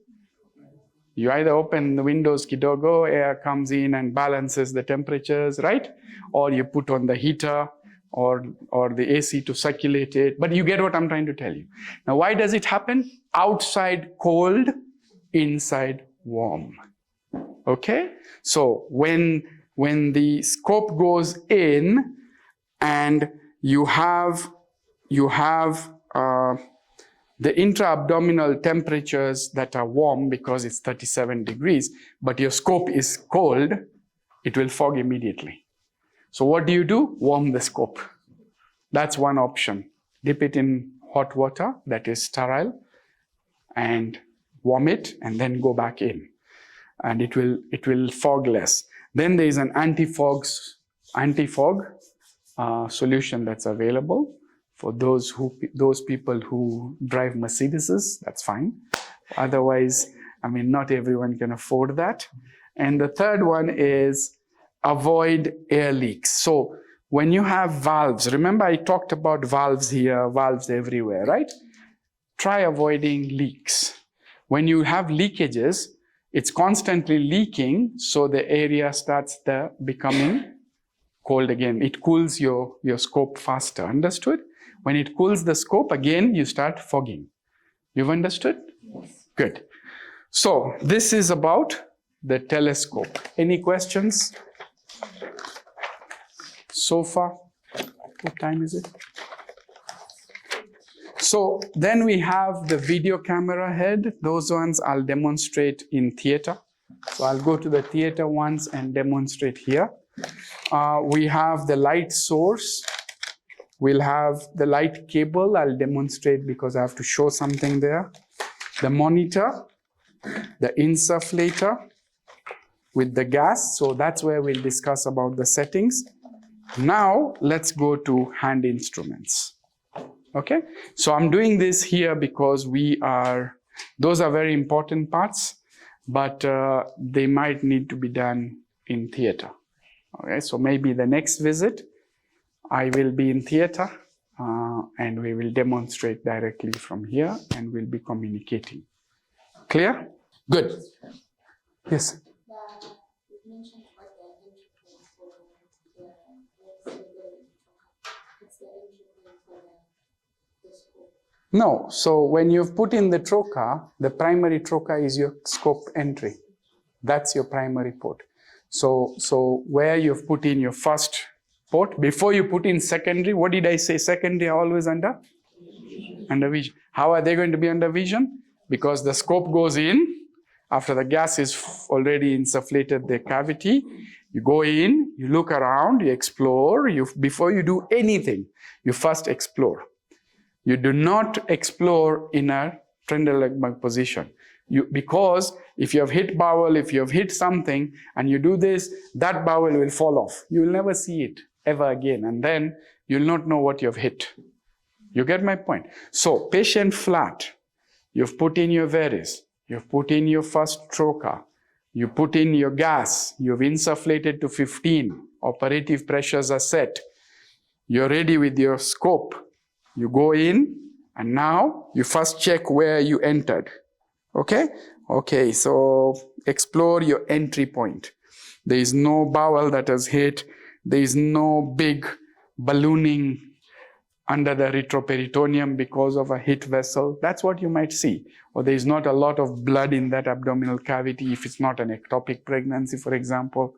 You either open the windows kidogo, air comes in and balances the temperatures, right? Or you put on the heater or the AC to circulate it. But you get what I'm trying to tell you. Now, why does it happen? Outside cold, inside warm. Okay? So when the scope goes in and you have the intra-abdominal temperatures that are warm because it's 37 degrees, but your scope is cold, it will fog immediately. So what do? Warm the scope. That's one option. Dip it in hot water that is sterile and warm it and then go back in. And it will fog less. Then there is an anti-fog solution that's available. For those people who drive Mercedeses, that's fine. Otherwise, I mean, not everyone can afford that. And the third one is avoid air leaks. So when you have valves, remember I talked about valves here, valves everywhere, right? Try avoiding leaks. When you have leakages, it's constantly leaking, so the area starts becoming cold again. It cools your scope faster, understood? When it cools the scope, again, you start fogging. You've understood? Yes. Good. So this is about the telescope. Any questions so far? What time is it? So then we have the video camera head. Those ones I'll demonstrate in theater. So I'll go to the theater ones and demonstrate here. We have the light source. We'll have the light cable. I'll demonstrate because I have to show something there. The monitor, the insufflator with the gas. So that's where we'll discuss about the settings. Now let's go to hand instruments. Okay, so I'm doing this here because those are very important parts, but they might need to be done in theater. Okay, so maybe the next visit, I will be in theater and we will demonstrate directly from here and we'll be communicating. Clear? Good. Yes? No, so when you've put in the trocar, the primary trocar is your scope entry. That's your primary port. So where you've put in your first port, before you put in secondary, what did I say? Secondary are always under vision. How are they going to be under vision? Because the scope goes in, after the gas is already insufflated the cavity, you go in, you look around, you explore, before you do anything, you first explore. You do not explore in a Trendelenburg position. Because if you have hit bowel, if you have hit something, and you do this, that bowel will fall off. You will never see it ever again, and then you'll not know what you've hit. You get my point? So, patient flat, you've put in your varus, you've put in your first trocar, You put in your gas, you've insufflated to 15, operative pressures are set. You're ready with your scope. You go in, and now you first check where you entered. Okay? Okay, so explore your entry point. There is no bowel that has hit. There is no big ballooning under the retroperitoneum because of a hit vessel. That's what you might see. Or there is not a lot of blood in that abdominal cavity if it's not an ectopic pregnancy, for example.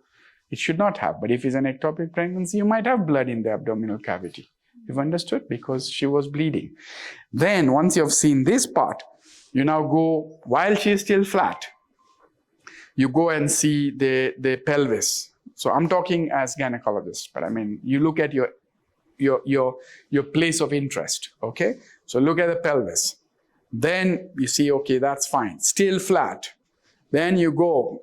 It should not have. But if it's an ectopic pregnancy, you might have blood in the abdominal cavity. You've understood? Because she was bleeding. Then, once you've seen this part, you now go, while she's still flat, you go and see the pelvis. So I'm talking as gynecologist, but I mean, you look at your place of interest, okay? So look at the pelvis. Then you see, okay, that's fine, still flat. Then you go,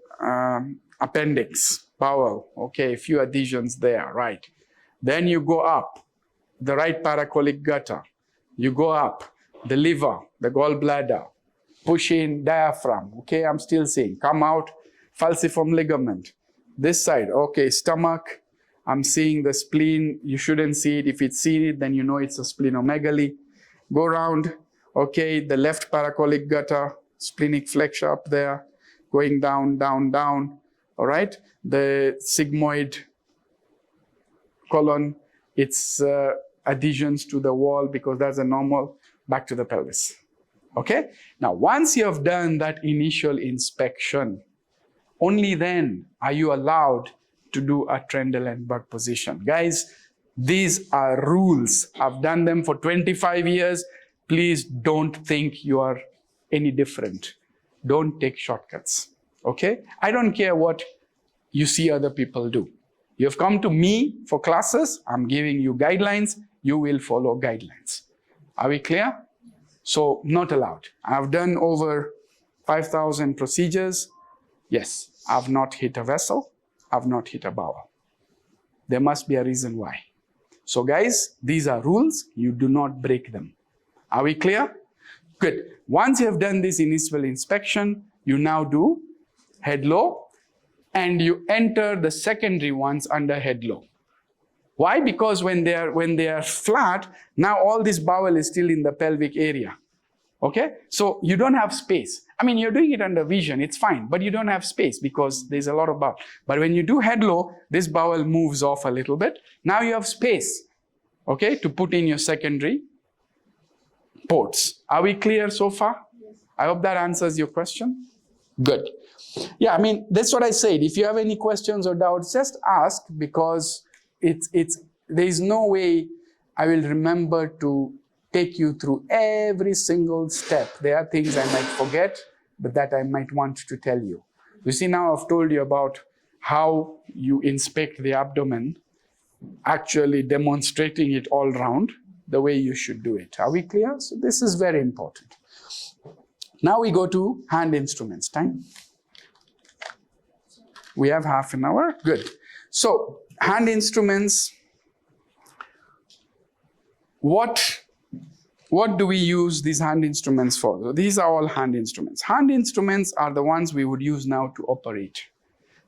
appendix, bowel, okay, a few adhesions there, right? Then you go up, the right paracolic gutter. You go up, the liver, the gallbladder, push in, diaphragm, okay, I'm still seeing, come out, falciform ligament. This side, okay, stomach, I'm seeing the spleen. You shouldn't see it. If it's seen it, then you know it's a splenomegaly. Go around, okay, the left paracolic gutter, splenic flexure up there, going down, down, down, all right? The sigmoid colon, it's adhesions to the wall because that's a normal, back to the pelvis, okay? Now, once you have done that initial inspection, only then are you allowed to do a Trendelenburg position. Guys, these are rules. I've done them for 25 years. Please don't think you are any different. Don't take shortcuts, okay? I don't care what you see other people do. You have come to me for classes. I'm giving you guidelines. You will follow guidelines. Are we clear? So, not allowed. I've done over 5,000 procedures. Yes, I've not hit a vessel. I've not hit a bowel. There must be a reason why. So guys, these are rules. You do not break them. Are we clear? Good. Once you have done this initial inspection, you now do head low, and you enter the secondary ones under head low. Why? Because when they are flat, now all this bowel is still in the pelvic area. Okay? So you don't have space. I mean, you're doing it under vision, it's fine, but you don't have space because there's a lot of bowel. But when you do head low, this bowel moves off a little bit. Now you have space, okay, to put in your secondary ports. Are we clear so far? Yes. I hope that answers your question. Good. Yeah, I mean, that's what I said. If you have any questions or doubts, just ask, because there is no way I will remember to take you through every single step. There are things I might forget, but that I might want to tell you. You see, now I've told you about how you inspect the abdomen, actually demonstrating it all round, the way you should do it. Are we clear? So this is very important. Now we go to hand instruments. Time? We have half an hour. Good. So hand instruments, what do we use these hand instruments for? So these are all hand instruments. Hand instruments are the ones we would use now to operate.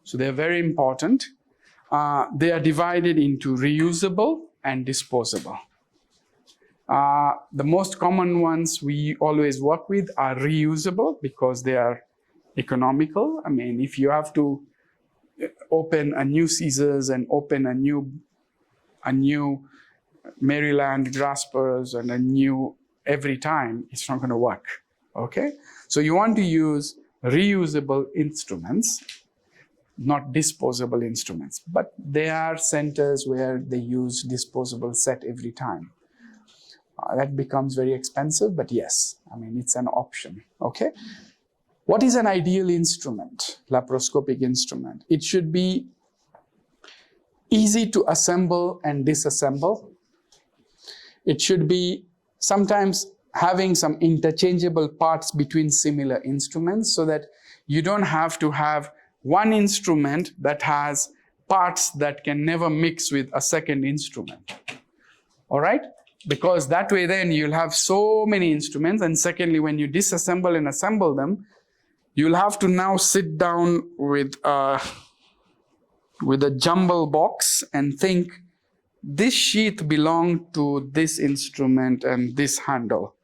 So they're very important. They are divided into reusable and disposable. The most common ones we always work with are reusable because they are economical. I mean, if you have to open a new scissors and open a new Maryland graspers and a new every time, it's not going to work, okay? So you want to use reusable instruments, not disposable instruments, but there are centers where they use disposable set every time. That becomes very expensive, but yes, I mean, it's an option, okay? What is an ideal instrument, laparoscopic instrument? It should be easy to assemble and disassemble. It should be sometimes having some interchangeable parts between similar instruments so that you don't have to have one instrument that has parts that can never mix with a second instrument. All right? Because that way then you'll have so many instruments, and secondly, when you disassemble and assemble them, You'll have to now sit down with a jumble box and think, this sheath belonged to this instrument and this handle.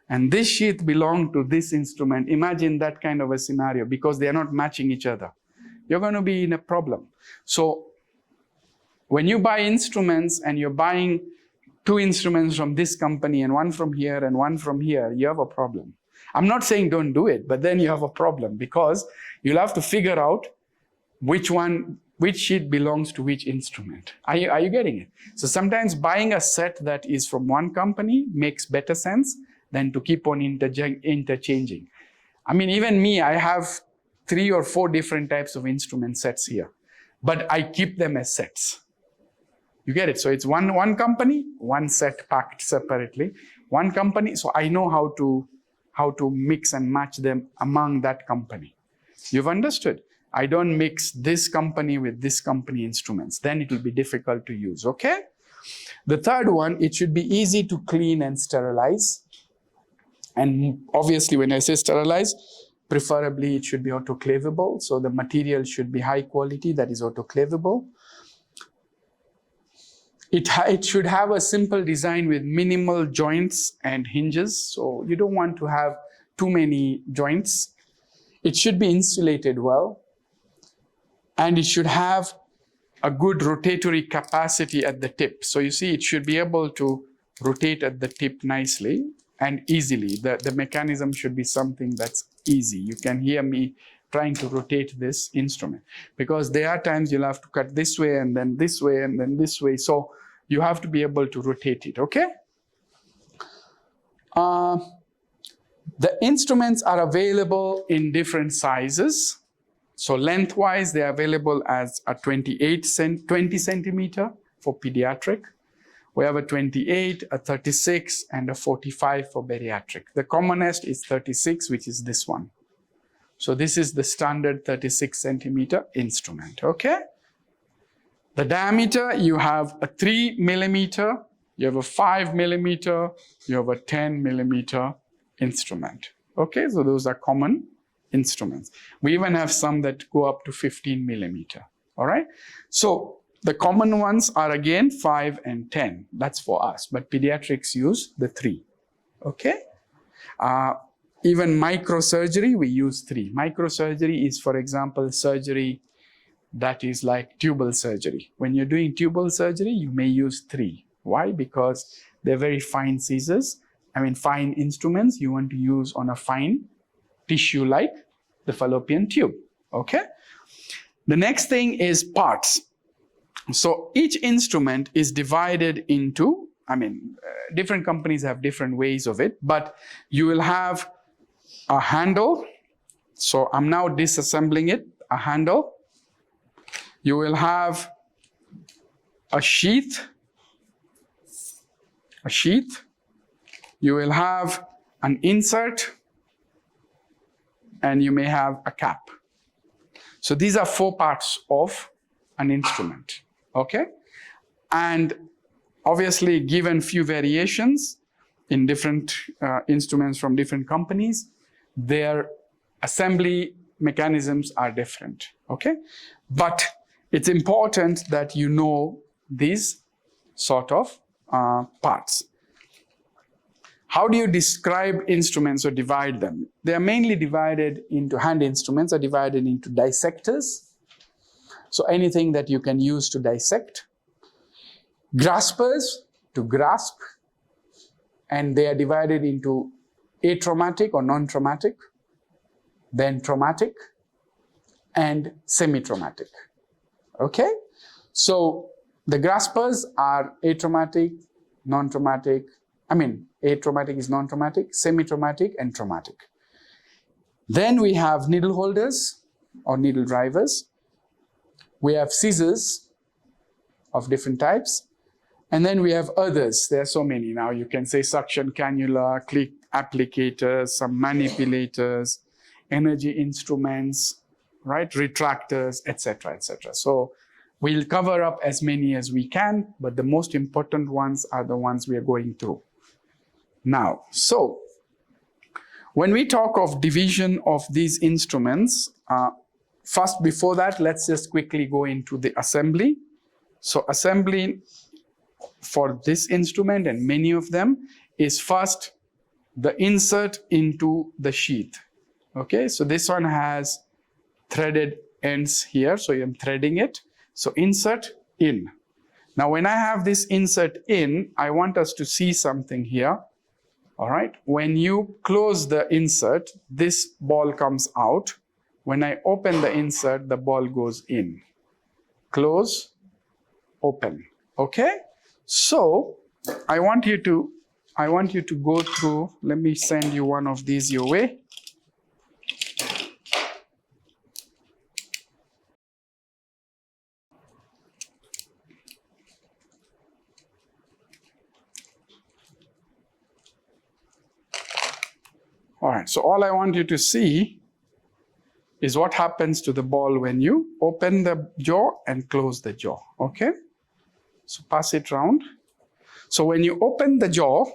And this sheath belonged to this instrument. Imagine that kind of a scenario, because they are not matching each other. You're going to be in a problem. So when you buy instruments and you're buying 2 instruments from this company and 1 from here and 1 from here, you have a problem. I'm not saying don't do it, but then you have a problem, because you'll have to figure out which sheet belongs to which instrument. Are you getting it? So sometimes buying a set that is from one company makes better sense than to keep on interchanging. I mean, even me, I have 3 or 4 different types of instrument sets here, but I keep them as sets. You get it? So it's one company, one set packed separately, one company. So I know how to mix and match them among that company. You've understood? I don't mix this company with this company instruments. Then it will be difficult to use, okay? The third one, it should be easy to clean and sterilize. And obviously, when I say sterilize, preferably it should be autoclavable. So the material should be high quality, that is autoclavable. It should have a simple design with minimal joints and hinges. So you don't want to have too many joints. It should be insulated well. And it should have a good rotatory capacity at the tip. So you see, it should be able to rotate at the tip nicely and easily. The mechanism should be something that's easy. You can hear me trying to rotate this instrument, because there are times you'll have to cut this way and then this way and then this way. So you have to be able to rotate it, okay? The instruments are available in different sizes. So lengthwise, they are available as a 20 centimeter for pediatric. We have a 28, a 36, and a 45 for bariatric. The commonest is 36, which is this one. So this is the standard 36 centimeter instrument, okay? The diameter, you have a 3 millimeter, you have a 5 millimeter, you have a 10 millimeter instrument, okay? So those are common instruments. We even have some that go up to 15 millimeter, all right? So the common ones are again 5 and 10, that's for us, but pediatrics use the 3, okay? Even microsurgery, we use 3. Microsurgery is, for example, surgery that is like tubal surgery. When you're doing tubal surgery, you may use 3. Why? Because they're very fine scissors. I mean, fine instruments you want to use on a fine tissue like the fallopian tube, okay? The next thing is parts. So each instrument is divided into, different companies have different ways of it, but you will have a handle. So I'm now disassembling it, a handle. You will have a sheath. You will have an insert, and you may have a cap. So these are 4 parts of an instrument, okay? And obviously, given few variations in different instruments from different companies, their assembly mechanisms are different, okay? But it's important that you know these sort of parts. How do you describe instruments or divide them? They are mainly divided into, hand instruments are divided into dissectors. So anything that you can use to dissect. Graspers, to grasp. And they are divided into atraumatic or non-traumatic, then traumatic, and semi-traumatic. Okay? So the graspers are atraumatic, non-traumatic, atraumatic is non-traumatic, semi-traumatic, and traumatic. Then we have needle holders or needle drivers. We have scissors of different types. And then we have others. There are so many now. You can say suction cannula, click applicators, some manipulators, energy instruments, right? Retractors, etc., etc. So we'll cover up as many as we can, but the most important ones are the ones we are going through now. So When we talk of division of these instruments, first before that, let's just quickly go into the assembly. So assembly for this instrument and many of them is first the insert into the sheath. Okay, so this one has threaded ends here, so I'm threading it. So insert in. Now when I have this insert in, I want us to see something here. All right, when you close the insert, this ball comes out. When I open the insert, the ball goes in. Close, open. Okay, so I want you to go through. Let me send you one of these your way. All right, so all I want you to see is what happens to the ball when you open the jaw and close the jaw, okay? So pass it round. So when you open the jaw,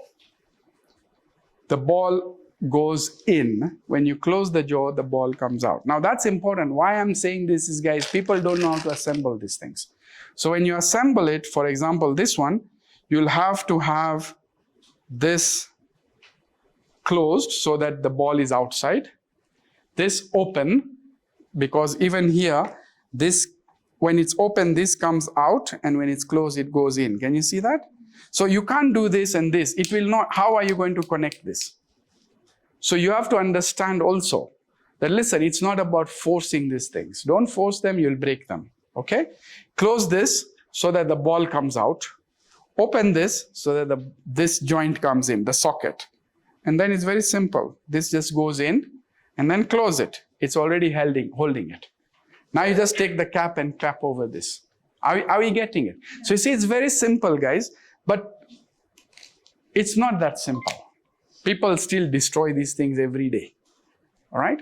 the ball goes in. When you close the jaw, the ball comes out. Now that's important. Why I'm saying this is, guys, people don't know how to assemble these things. So when you assemble it, for example, this one, you'll have to have this closed so that the ball is outside. This open, because even here, this, when it's open, this comes out, and when it's closed, it goes in. Can you see that? So you can't do this and this. It will not. How are you going to connect this? So you have to understand also that, listen, it's not about forcing these things. Don't force them, you'll break them. Okay? Close this so that the ball comes out. Open this so that this joint comes in, the socket. And then it's very simple. This just goes in, and then close it. It's already holding it. Now you just take the cap and cap over this. Are we getting it? So you see, it's very simple, guys, but it's not that simple. People still destroy these things every day. All right?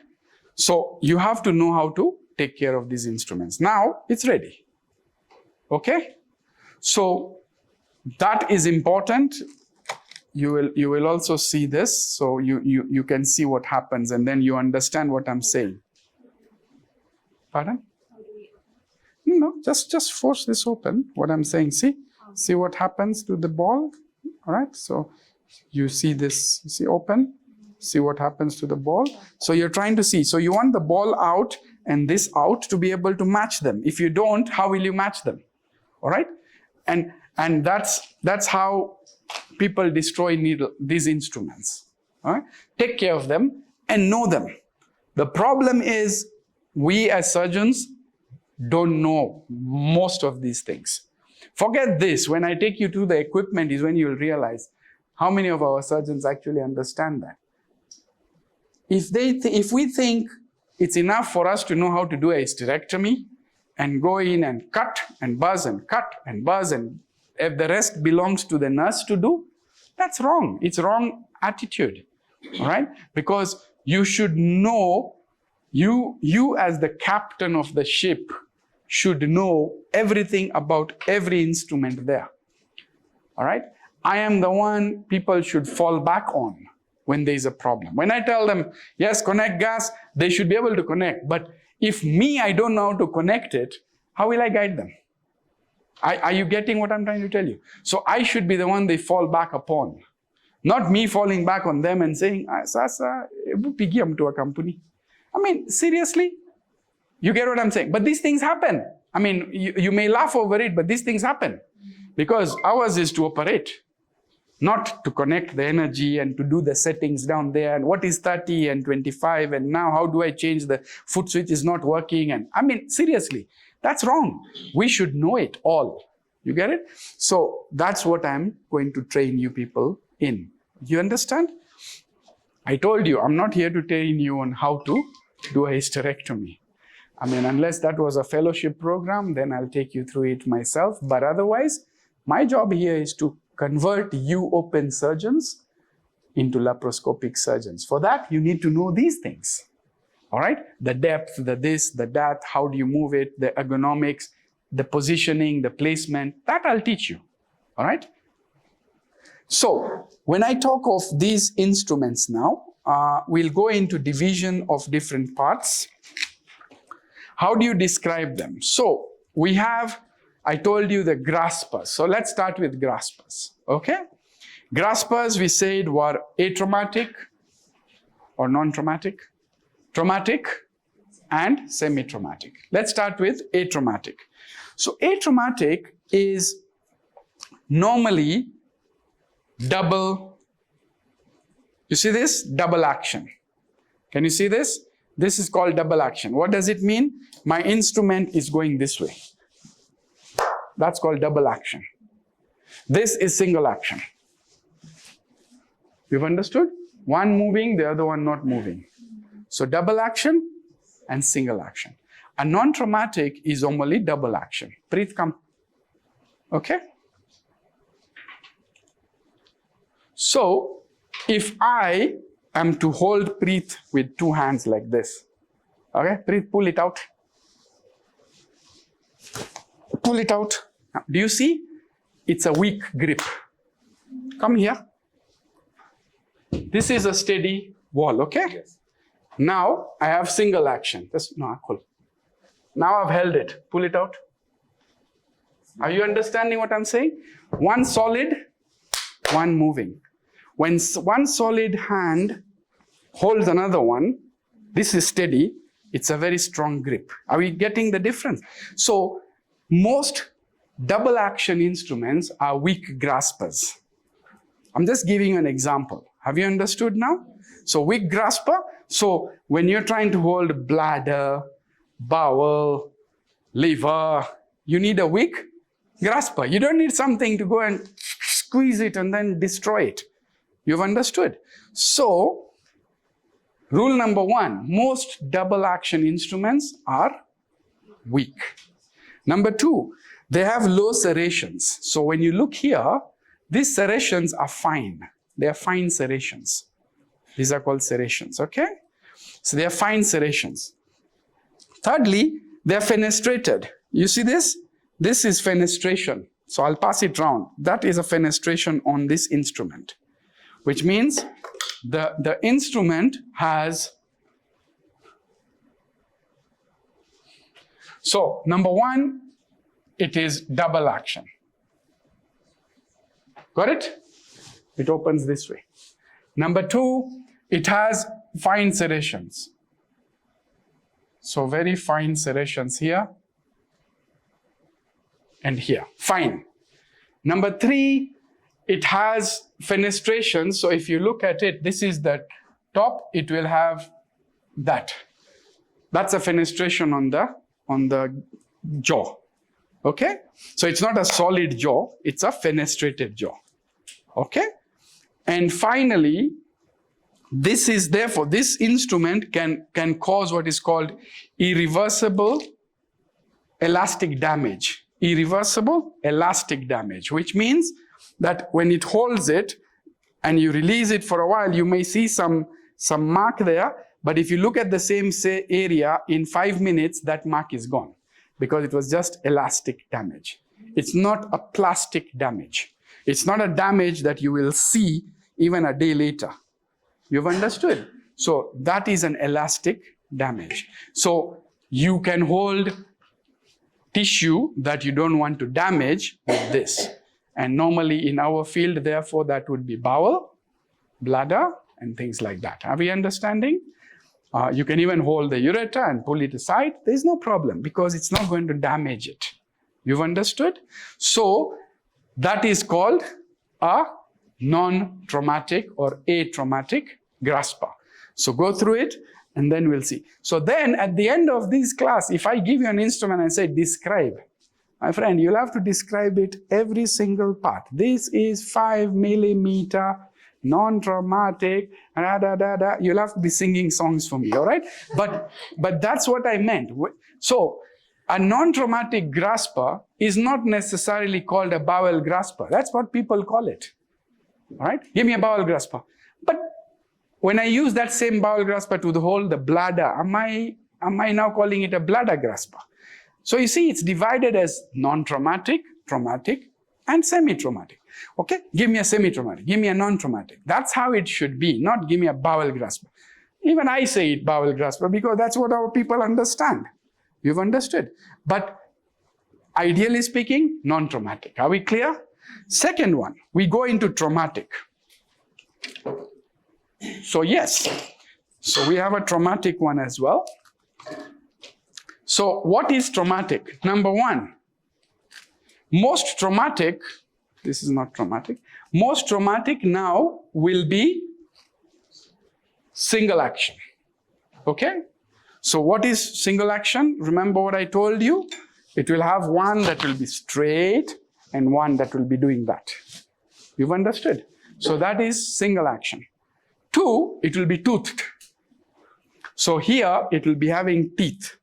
So you have to know how to take care of these instruments. Now it's ready. Okay? So that is important. You will also see this, so you can see what happens, and then you understand what I'm saying. Pardon? No, just force this open. What I'm saying, see what happens to the ball. All right, so you see this, you see open, see what happens to the ball. So you're trying to see, so you want the ball out and this out to be able to match them. If you don't, how will you match them? All right, and that's how people destroy these instruments. All right? Take care of them and know them. The problem is we as surgeons don't know most of these things. Forget this. When I take you to the equipment is when you'll realize how many of our surgeons actually understand that. If we think it's enough for us to know how to do a hysterectomy and go in and cut and buzz and cut and buzz, and if the rest belongs to the nurse to do, that's wrong. It's wrong attitude, all right? Because you should know, you as the captain of the ship should know everything about every instrument there, all right? I am the one people should fall back on when there's a problem. When I tell them, yes, connect gas, they should be able to connect. But if I don't know how to connect it, how will I guide them? Are you getting what I'm trying to tell you? So I should be the one they fall back upon. Not me falling back on them and saying, Sasa, pigiyam to a company. I mean, seriously? You get what I'm saying? But these things happen. I mean, you may laugh over it, but these things happen. Because ours is to operate, not to connect the energy and to do the settings down there. And what is 30 and 25? And now how do I change the foot switch is not working? And I mean, seriously. That's wrong. We should know it all. You get it? So that's what I'm going to train you people in. You understand? I told you, I'm not here to train you on how to do a hysterectomy. I mean, unless that was a fellowship program, then I'll take you through it myself. But otherwise, my job here is to convert you open surgeons into laparoscopic surgeons. For that, you need to know these things. All right, the depth, the this, the that, how do you move it, the ergonomics, the positioning, the placement, that I'll teach you. All right. So when I talk of these instruments now, we'll go into division of different parts. How do you describe them? So we have, I told you the graspers. So let's start with graspers, okay? Graspers, we said, were atraumatic or non-traumatic, traumatic, and semi-traumatic. Let's start with atraumatic. So atraumatic is normally double, you see this? Double action. Can you see this? This is called double action. What does it mean? My instrument is going this way. That's called double action. This is single action. You've understood? One moving, the other one not moving. So double action and single action. A non-traumatic is normally double action. Preet, come. Okay? So, if I am to hold Preet with two hands like this, okay? Preet, pull it out. Pull it out. Now, do you see? It's a weak grip. Come here. This is a steady wall, okay? Yes. Now, I have single action. Now I've held it. Pull it out. Are you understanding what I'm saying? One solid, one moving. When one solid hand holds another one, this is steady, it's a very strong grip. Are we getting the difference? So most double action instruments are weak graspers. I'm just giving you an example. Have you understood now? So weak grasper, so when you're trying to hold bladder, bowel, liver, you need a weak grasper. You don't need something to go and squeeze it and then destroy it. You've understood? So, rule number one, most double action instruments are weak. Number two, they have low serrations. So when you look here, these serrations are fine. They are fine serrations. These are called serrations, okay? So they are fine serrations. Thirdly, they are fenestrated. You see this? This is fenestration. So I'll pass it round. That is a fenestration on this instrument, which means the instrument has, so number one, it is double action. Got it? It opens this way. Number two, it has fine serrations. So very fine serrations here and here. Fine. Number three, it has fenestration. So if you look at it, this is the top, it will have that. That's a fenestration on the jaw. Okay? So it's not a solid jaw, it's a fenestrated jaw. Okay? And finally, this is therefore, this instrument can cause what is called irreversible elastic damage. Irreversible elastic damage, which means that when it holds it and you release it for a while, you may see some mark there, but if you look at the same area in 5 minutes, that mark is gone because it was just elastic damage. It's not a plastic damage. It's not a damage that you will see even a day later. You've understood? So that is an elastic damage. So you can hold tissue that you don't want to damage with this. And normally in our field, therefore, that would be bowel, bladder, and things like that. Are we understanding? You can even hold the ureter and pull it aside. There's no problem because it's not going to damage it. You've understood? So that is called a non-traumatic or atraumatic grasper. So go through it and then we'll see. So then at the end of this class, if I give you an instrument and say describe, my friend, you'll have to describe it every single part. This is 5 millimeter, non-traumatic, You'll have to be singing songs for me, all right? But that's what I meant. So a non-traumatic grasper is not necessarily called a bowel grasper. That's what people call it, all right? Give me a bowel grasper. But when I use that same bowel grasper to hold the bladder, am I now calling it a bladder grasper? So you see, it's divided as non-traumatic, traumatic, and semi-traumatic. Okay, give me a semi-traumatic, give me a non-traumatic. That's how it should be, not give me a bowel grasper. Even I say it bowel grasper because that's what our people understand. You've understood. But ideally speaking, non-traumatic. Are we clear? Second one, we go into traumatic. So yes, so we have a traumatic one as well. So what is traumatic? Number one, most traumatic, this is not traumatic, most traumatic now will be single action. Okay? So what is single action? Remember what I told you? It will have one that will be straight and one that will be doing that. You've understood? So that is single action. Two, it will be toothed. So here it will be having teeth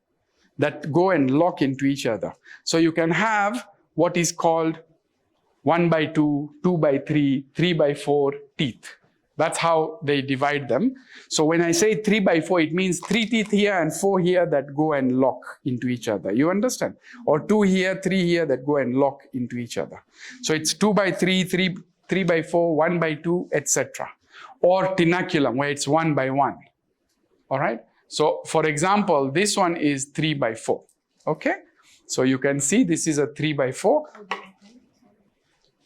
that go and lock into each other. So you can have what is called 1 by 2, 2 by 3, 3 by 4 teeth. That's how they divide them. So when I say 3 by 4, it means 3 teeth here and 4 here that go and lock into each other. You understand? Or 2 here, 3 here that go and lock into each other. So it's 2 by 3, 3 by 4, 1 by 2, etc. Or tenaculum, where it's 1 by 1. All right? So for example, this one is 3 by 4. Okay? So you can see this is a 3 by 4.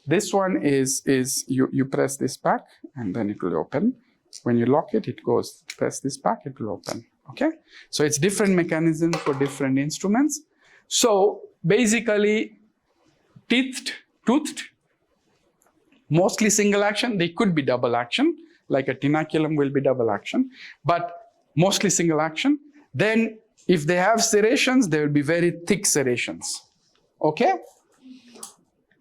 This one is you press this back and then it will open. When you lock it, it goes. Press this back, it will open. Okay? So it's different mechanisms for different instruments. So basically, toothed, mostly single action. They could be double action, like a tenaculum will be double action, but mostly single action. Then if they have serrations, they will be very thick serrations. Okay?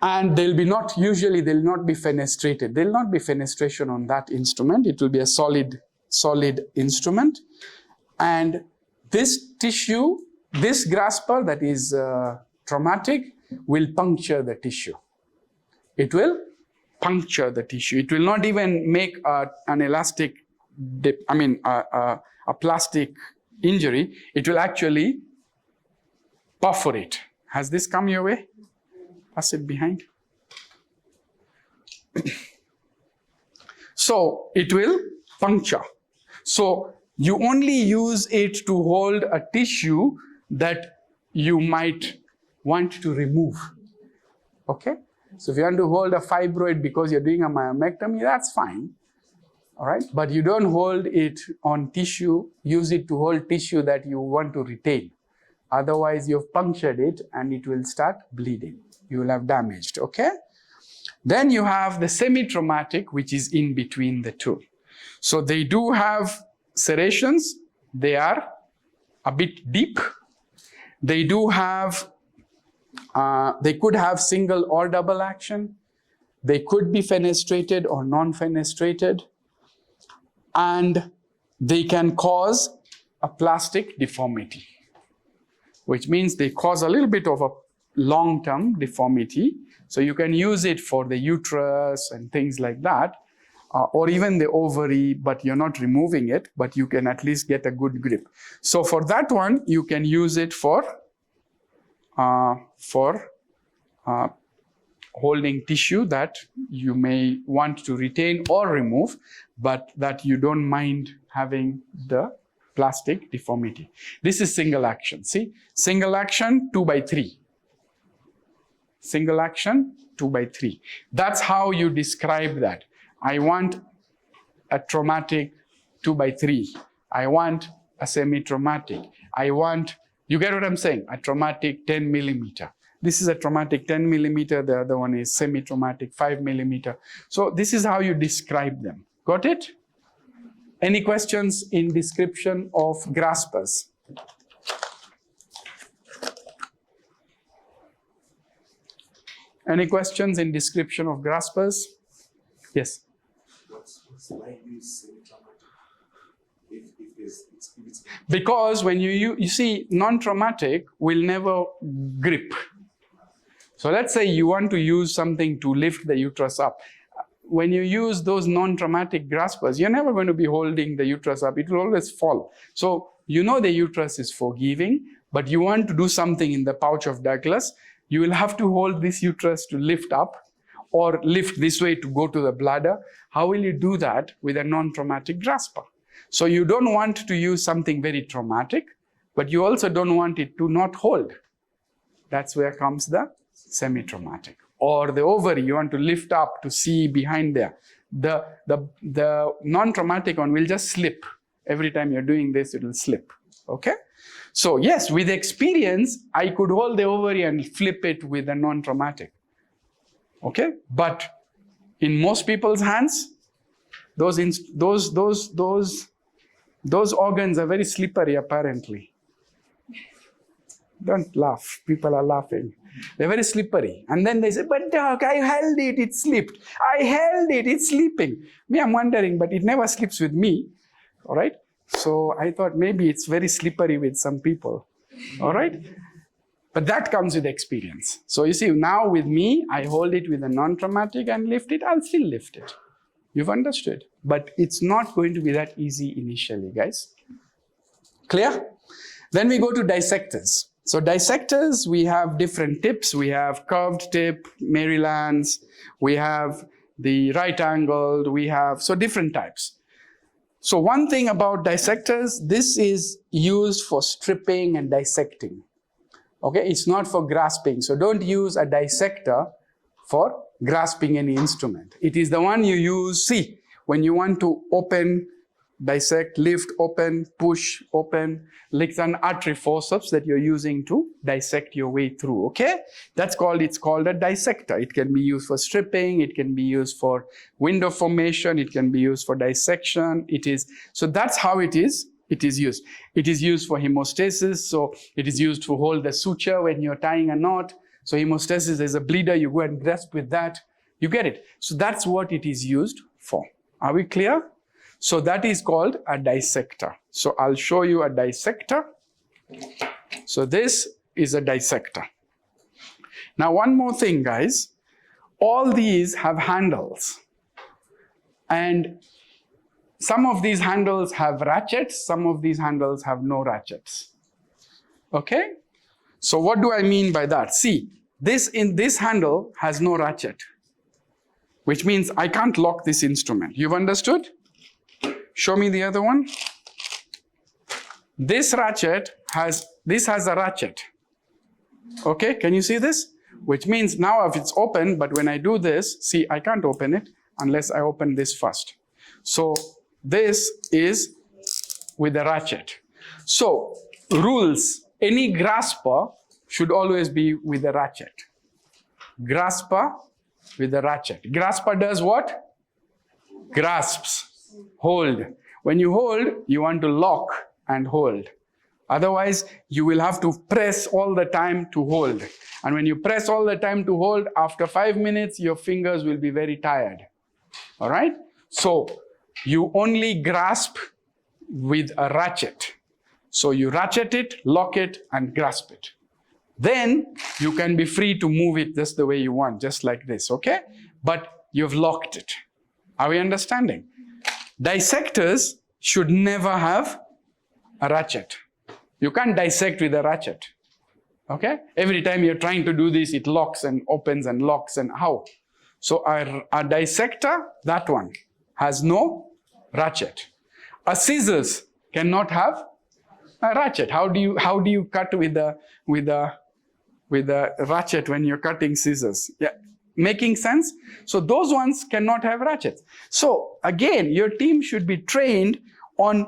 And they'll be not, usually they'll not be fenestrated. There'll not be fenestration on that instrument. It will be a solid instrument. And this tissue, this grasper that is traumatic will puncture the tissue. It will puncture the tissue. It will not even make an elastic dip, a plastic injury. It will actually perforate. Has this come your way? Pass it behind. So it will puncture. So you only use it to hold a tissue that you might want to remove. Okay? So if you want to hold a fibroid because you're doing a myomectomy, that's fine. All right? But you don't hold it on tissue, use it to hold tissue that you want to retain. Otherwise, you've punctured it and it will start bleeding. You will have damaged, okay? Then you have the semi-traumatic, which is in between the two. So they do have serrations. They are a bit deep. They do have, they could have single or double action. They could be fenestrated or non-fenestrated. And they can cause a plastic deformity, which means they cause a little bit of a long-term deformity. So you can use it for the uterus and things like that, or even the ovary, but you're not removing it, but you can at least get a good grip. So for that one, you can use it for holding tissue that you may want to retain or remove, but that you don't mind having the plastic deformity. This is single action. See, single action 2 by 3. Single action 2 by 3. That's how you describe that. I want a traumatic 2 by 3. I want a semi-traumatic. I want, you get what I'm saying? A traumatic 10 millimeter. This is a traumatic 10 millimeter. The other one is semi-traumatic 5 millimeter. So this is how you describe them. Got it? Any questions in description of graspers? Any questions in description of graspers? Yes? What's why use semi-traumatic? Because when you see, non-traumatic will never grip. So let's say you want to use something to lift the uterus up. When you use those non-traumatic graspers, you're never going to be holding the uterus up. It will always fall. So you know the uterus is forgiving, but you want to do something in the pouch of Douglas, you will have to hold this uterus to lift up, or lift this way to go to the bladder. How will you do that with a non-traumatic grasper? So you don't want to use something very traumatic, but you also don't want it to not hold. That's where comes the semi-traumatic. Or the ovary, you want to lift up to see behind there. The non-traumatic one will just slip. Every time you're doing this, it will slip, okay? So yes, with experience, I could hold the ovary and flip it with a non-traumatic, okay? But in most people's hands, those organs are very slippery, apparently. Don't laugh, people are laughing. They're very slippery. And then they say, but doc, I held it, it slipped. I held it, it's slipping. Me, I'm wondering, but it never slips with me, all right? So I thought maybe it's very slippery with some people, all right? But that comes with experience. So you see, now with me, I hold it with a non-traumatic and lift it, I'll still lift it. You've understood. But it's not going to be that easy initially, guys. Clear? Then we go to dissectors. So dissectors, we have different tips. We have curved tip, Marylands, we have the right angled, we have, so different types. So one thing about dissectors, this is used for stripping and dissecting. Okay, it's not for grasping. So don't use a dissector for grasping any instrument. It is the one you use, see, when you want to open, dissect, lift, open, push, open, like an artery forceps that you're using to dissect your way through, okay? It's called a dissector. It can be used for stripping, it can be used for window formation, it can be used for dissection. So that's how it is used. It is used for hemostasis, so it is used to hold the suture when you're tying a knot. So hemostasis is a bleeder, you go and grasp with that, you get it. So that's what it is used for. Are we clear? So that is called a dissector. So I'll show you a dissector. So this is a dissector. Now one more thing, guys. All these have handles. And some of these handles have ratchets, some of these handles have no ratchets. Okay? So what do I mean by that? See, this handle has no ratchet, which means I can't lock this instrument. You've understood? Show me the other one. This has a ratchet. Okay, can you see this? Which means now if it's open, but when I do this, see, I can't open it unless I open this first. So this is with a ratchet. So rules, any grasper should always be with a ratchet. Grasper with a ratchet. Grasper does what? Grasps. Hold. When you hold, you want to lock and hold. Otherwise, you will have to press all the time to hold. And when you press all the time to hold, after 5 minutes, your fingers will be very tired. All right? So you only grasp with a ratchet. So you ratchet it, lock it, and grasp it. Then you can be free to move it just the way you want, just like this, okay? But you've locked it. Are we understanding? Dissectors should never have a ratchet. You can't dissect with a ratchet, okay? Every time you're trying to do this, it locks and opens and locks and how? So a dissector, that one, has no ratchet. A scissors cannot have a ratchet. How do you cut with a ratchet when you're cutting scissors? Yeah. Making sense? So those ones cannot have ratchets. So again, your team should be trained on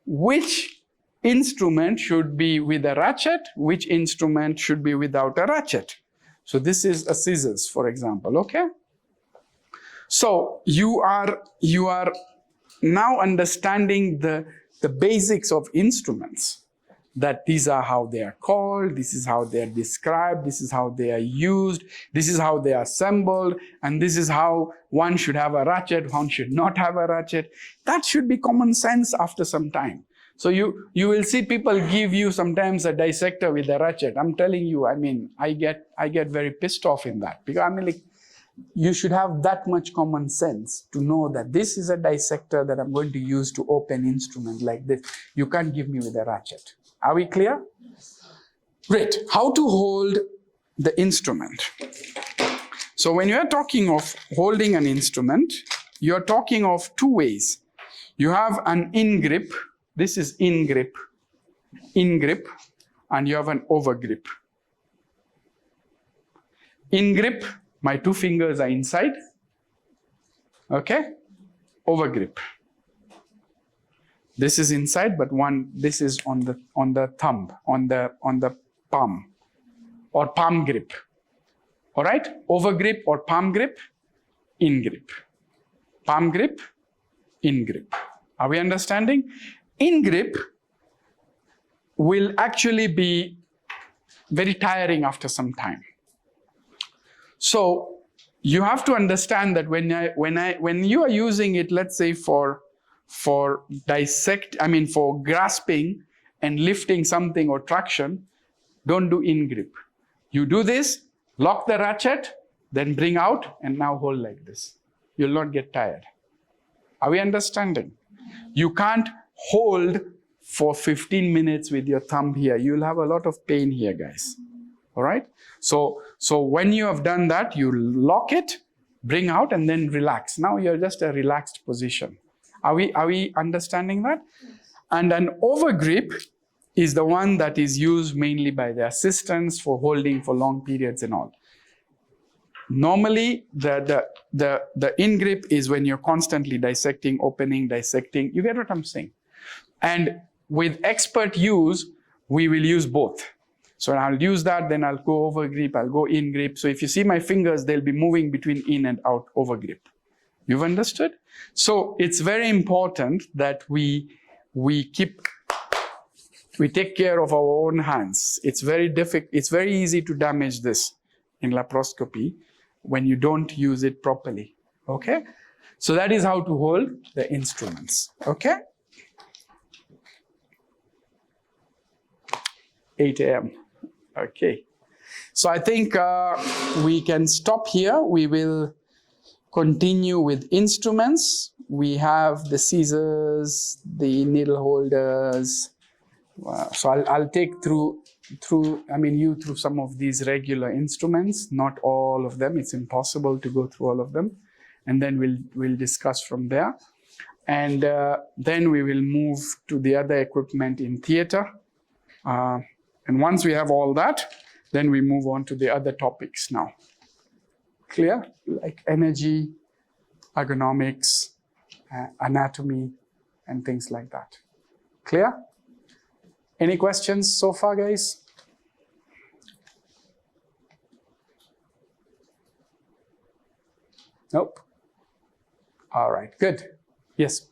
which instrument should be with a ratchet, which instrument should be without a ratchet. So this is a scissors, for example, okay? So you are now understanding the basics of instruments. That these are how they are called, this is how they are described, this is how they are used, this is how they are assembled, and this is how one should have a ratchet, one should not have a ratchet. That should be common sense after some time. So you will see people give you sometimes a dissector with a ratchet. I'm telling you, I mean, I get very pissed off in that. Because I mean, like, you should have that much common sense to know that this is a dissector that I'm going to use to open instrument like this. You can't give me with a ratchet. Are we clear? Great. How to hold the instrument? So when you are talking of holding an instrument, you're talking of two ways. You have an in-grip. This is in-grip, and you have an over-grip. In-grip, my two fingers are inside. Okay? Over-grip. This is inside, but this is on the thumb, on the palm, or palm grip. All right? Over grip or palm grip, in grip. Palm grip, in grip. Are we understanding? In grip will actually be very tiring after some time. So you have to understand that when you are using it, let's say for grasping and lifting something or traction, don't do in grip. You do this, lock the ratchet, then bring out, and now hold like this. You'll not get tired. Are we understanding? You can't hold for 15 minutes with your thumb here. You'll have a lot of pain here, guys. All right? So when you have done that, you lock it, bring out, and then relax. Now you're just a relaxed position. Are we understanding that? And an overgrip is the one that is used mainly by the assistants for holding for long periods and all. Normally, the in-grip is when you're constantly dissecting, opening, dissecting. You get what I'm saying? And with expert use, we will use both. So I'll use that, then I'll go over grip, I'll go in grip. So if you see my fingers, they'll be moving between in and out over grip. You've understood? So it's very important that we take care of our own hands. It's very difficult. It's very easy to damage this in laparoscopy when you don't use it properly. Okay? So that is how to hold the instruments. Okay? 8 a.m. Okay. So I think we can stop here. We will continue with instruments. We have the scissors, the needle holders. So I'll take you through some of these regular instruments, not all of them. It's impossible to go through all of them. And then we'll discuss from there. And then we will move to the other equipment in theater. And once we have all that, then we move on to the other topics now. Clear? Like energy, ergonomics, anatomy, and things like that. Clear? Any questions so far, guys? Nope. All right, good. Yes?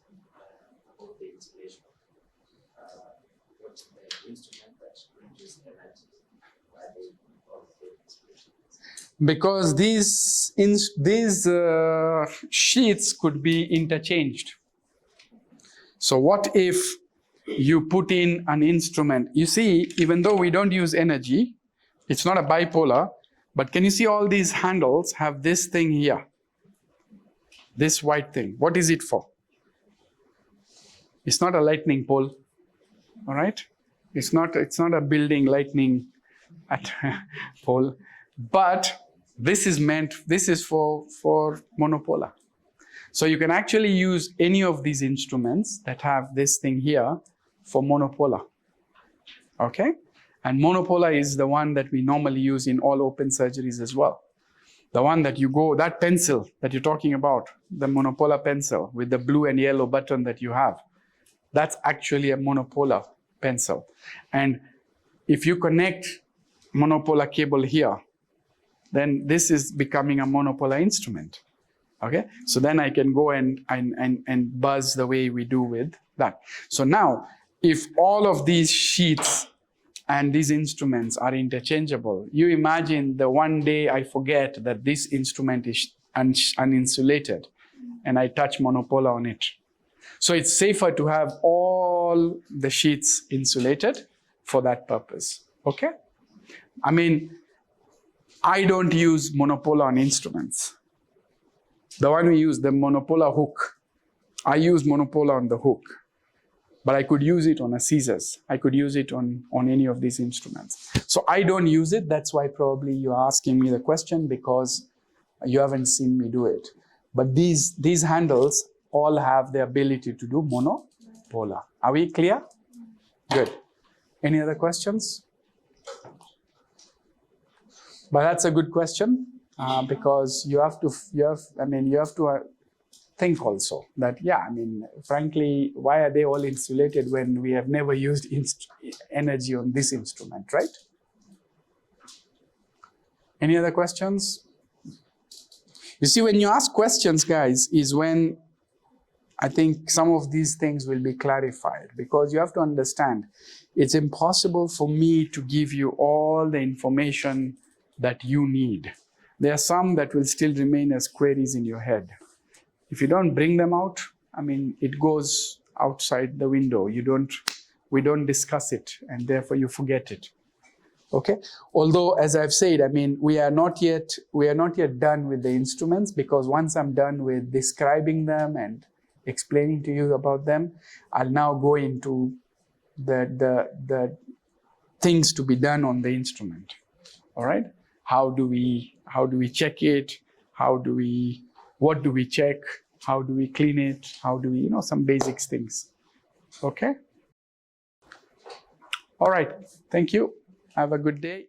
Because these sheets could be interchanged. So what if you put in an instrument? You see, even though we don't use energy, it's not a bipolar, but can you see all these handles have this thing here? This white thing. What is it for? It's not a lightning pole, all right? It's not a building lightning at pole, but this is for monopolar. So you can actually use any of these instruments that have this thing here for monopolar, okay? And monopolar is the one that we normally use in all open surgeries as well. The one that that pencil that you're talking about, the monopolar pencil with the blue and yellow button that you have, that's actually a monopolar pencil. And if you connect monopolar cable here, then this is becoming a monopolar instrument. Okay, so then I can go and buzz the way we do with that. So now, if all of these sheets and these instruments are interchangeable, you imagine the one day I forget that this instrument is uninsulated and I touch monopolar on it. So it's safer to have all the sheets insulated for that purpose. Okay? I mean, I don't use monopolar on instruments. The one we use, the monopolar hook, I use monopolar on the hook, but I could use it on a scissors. I could use it on any of these instruments. So I don't use it. That's why probably you're asking me the question, because You haven't seen me do it. But these handles all have the ability to do monopolar. Are we clear? Good. Any other questions? But that's a good question because you have to think also that, frankly, why are they all insulated when we have never used energy on this instrument, right? Any other questions? You see, when you ask questions, guys, is when I think some of these things will be clarified, because you have to understand it's impossible for me to give you all the information that you need. There are some that will still remain as queries in your head. If you don't bring them out, it goes outside the window. We don't discuss it, and therefore you forget it. Okay. Although, as I've said, we are not yet done with the instruments, because once I'm done with describing them and explaining to you about them, I'll now go into the things to be done on the instrument. All right. How do we check it? What do we check? How do we clean it? How do we, some basics things. Okay. All right. Thank you. Have a good day.